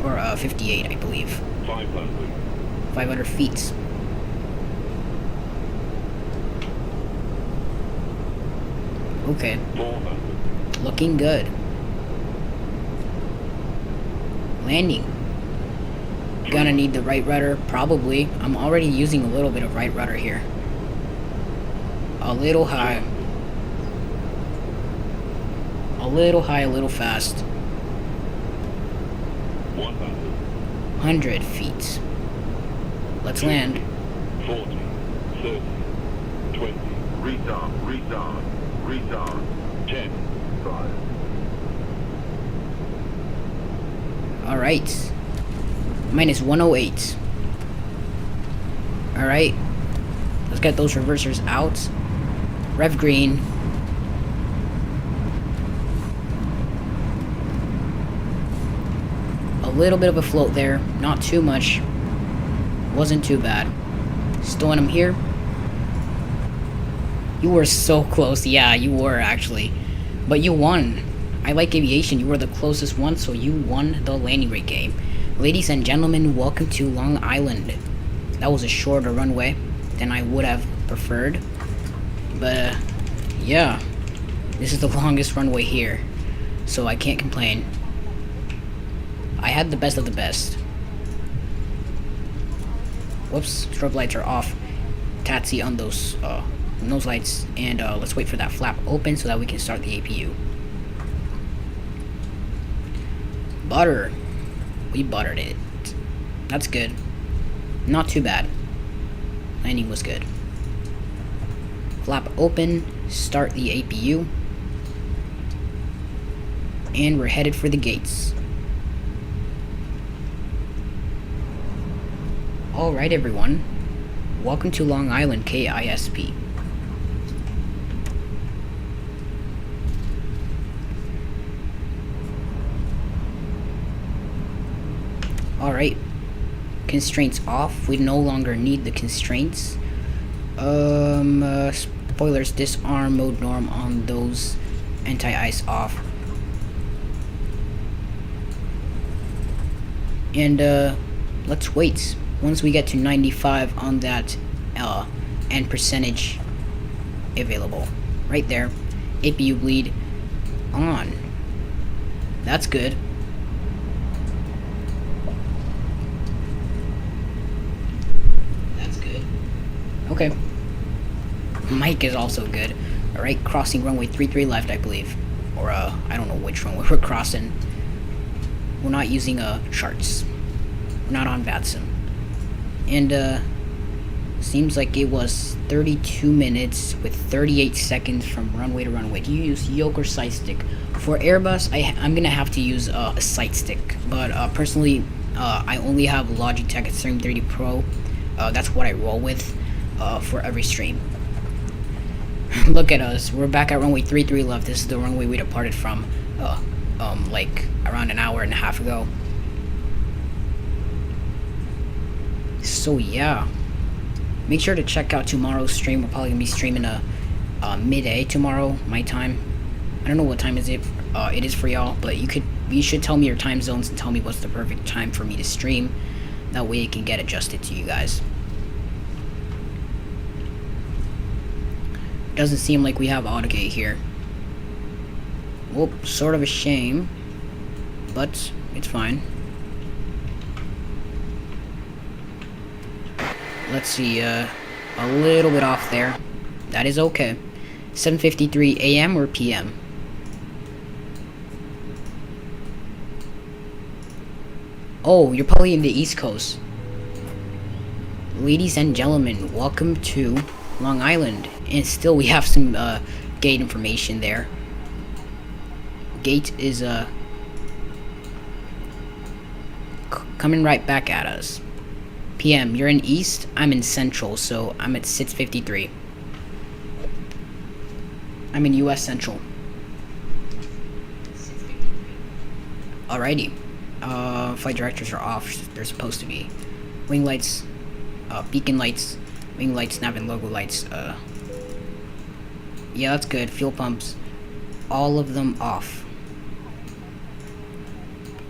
Or 58, I believe. 500 feet. Okay. Looking good. Landing. Gonna need the right rudder, probably. I'm already using a little bit of right rudder here. A little high. A little high, a little fast. 100 feet. Let's land. 40, 30, 20, retard, 10, 5. Alright. Minus 108. Alright. Let's get those reversers out. Rev green. A little bit of a float there. Not too much. Wasn't too bad. Stowing them here. You were so close. Yeah, you were actually. But you won. I like aviation. You were the closest one, so you won the landing rate game. Ladies and gentlemen, welcome to Long Island. That was a shorter runway than I would have preferred. But, yeah. This is the longest runway here. So I can't complain. I had the best of the best. Whoops, strobe lights are off. Tatsy on those nose lights. And let's wait for that flap open so that we can start the APU. Butter. We buttered it. That's good. Not too bad. Landing was good. Flap open. Start the APU. And we're headed for the gates. Alright everyone. Welcome to Long Island KISP. Alright, constraints off. We no longer need the constraints. Spoilers, disarm, mode norm on those, anti-ice off. And let's wait. Once we get to 95 on that and percentage available. Right there. APU bleed on. That's good. That's good. Okay. Mic is also good. Alright, crossing runway 33 left, I believe. Or, I don't know which runway we're crossing. We're not using, charts. We're not on VerticalSim. And, seems like it was 32 minutes with 38 seconds from runway to runway. Do you use yoke or sight stick? For Airbus, I'm gonna have to use, a sight stick. But, personally, I only have Logitech Stream 30 Pro. That's what I roll with, for every stream. Look at us. We're back at runway 33 left. This is the runway we departed from, like around an hour and a half ago. So yeah, make sure to check out tomorrow's stream. We're probably gonna be streaming midday tomorrow, my time. I don't know what time it is for y'all, but you should tell me your time zones and tell me what's the perfect time for me to stream. That way it can get adjusted to you guys. Doesn't seem like we have AutoGate here. Well, sort of a shame, but it's fine. Let's see, a little bit off there. That is okay. 7:53 a.m. or p.m. Oh, you're probably in the East Coast. Ladies and gentlemen, welcome to Long Island. And still we have some gate information there. Gate is coming right back at us. PM, you're in East, I'm in Central, so I'm at 6:53. I'm in US Central. Alrighty. Flight directors are off. They're supposed to be. Wing lights, beacon lights, wing lights, nav and logo lights, yeah, that's good. Fuel pumps, all of them off.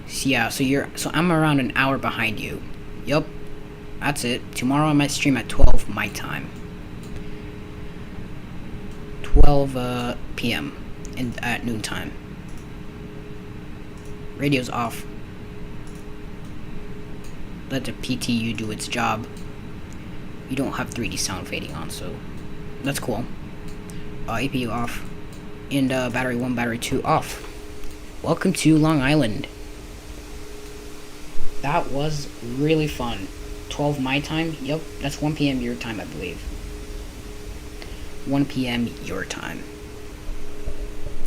So yeah, so I'm around an hour behind you. Yup, that's it. Tomorrow I might stream at 12 my time. 12 p.m. at noontime. Radio's off. Let the PTU do its job. You don't have 3D sound fading on, so that's cool. APU off. And battery 1, battery 2 off. Welcome to Long Island. That was really fun. 12 my time? Yep, that's 1 p.m. your time, I believe. 1 p.m. your time.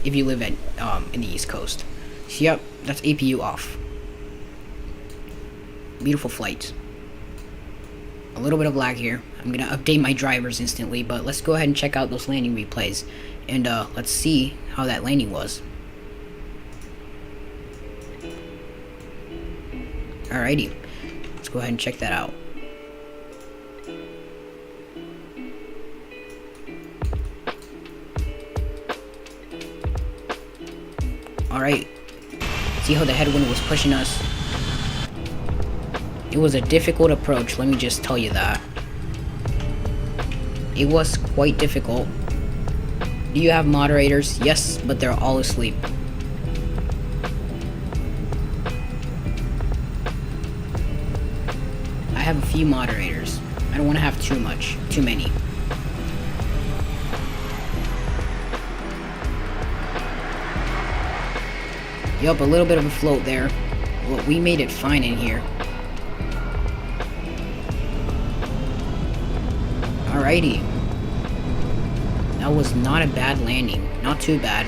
If you live at in the East Coast. So yep, that's APU off. Beautiful flight. A little bit of lag here. I'm gonna update my drivers instantly, but let's go ahead and check out those landing replays. And let's see how that landing was. Alrighty. Let's go ahead and check that out. Alright. See how the headwind was pushing us? It was a difficult approach, let me just tell you that. It was quite difficult. Do you have moderators? Yes, but they're all asleep. I have a few moderators. I don't want to have too many. Yup, a little bit of a float there. Well, we made it fine in here. Alrighty. That was not a bad landing. Not too bad.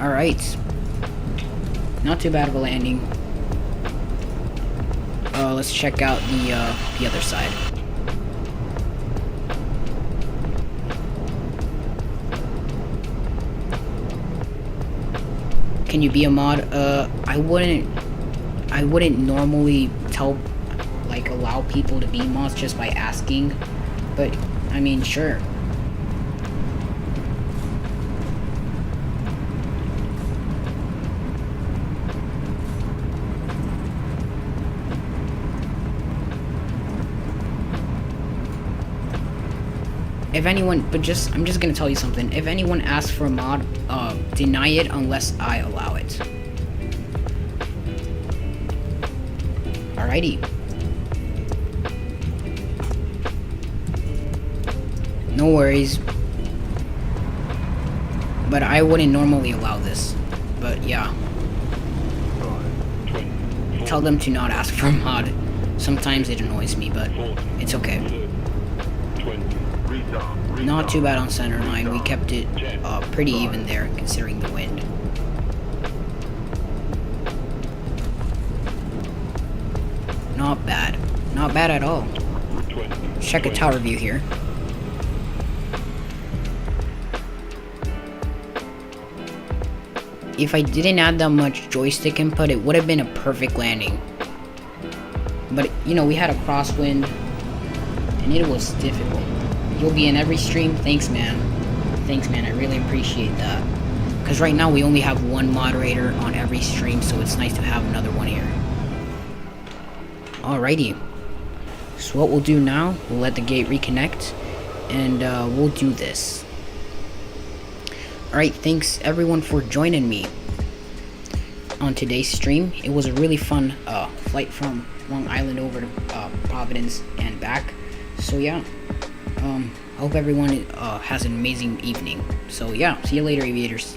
Alright. Not too bad of a landing. Let's check out the other side. Can you be a mod? I wouldn't normally allow people to be mods just by asking, but I mean, sure. if anyone, I'm just gonna tell you something. If anyone asks for a mod, deny it unless I allow it. Alrighty. No worries. But I wouldn't normally allow this. But yeah. Tell them to not ask for a mod. Sometimes it annoys me, but it's okay. Not too bad on center line. We kept it pretty even there, considering the wind. Not bad. Not bad at all. Check a tower view here. If I didn't add that much joystick input, it would have been a perfect landing. But, you know, we had a crosswind, and it was difficult. You'll be in every stream? Thanks, man. Thanks, man. I really appreciate that. Because right now we only have one moderator on every stream, so it's nice to have another one here. Alrighty. So what we'll do now, we'll let the gate reconnect, and we'll do this. Alright, thanks everyone for joining me on today's stream. It was a really fun flight from Long Island over to Providence and back. So yeah, I hope everyone has an amazing evening. So yeah, see you later, aviators.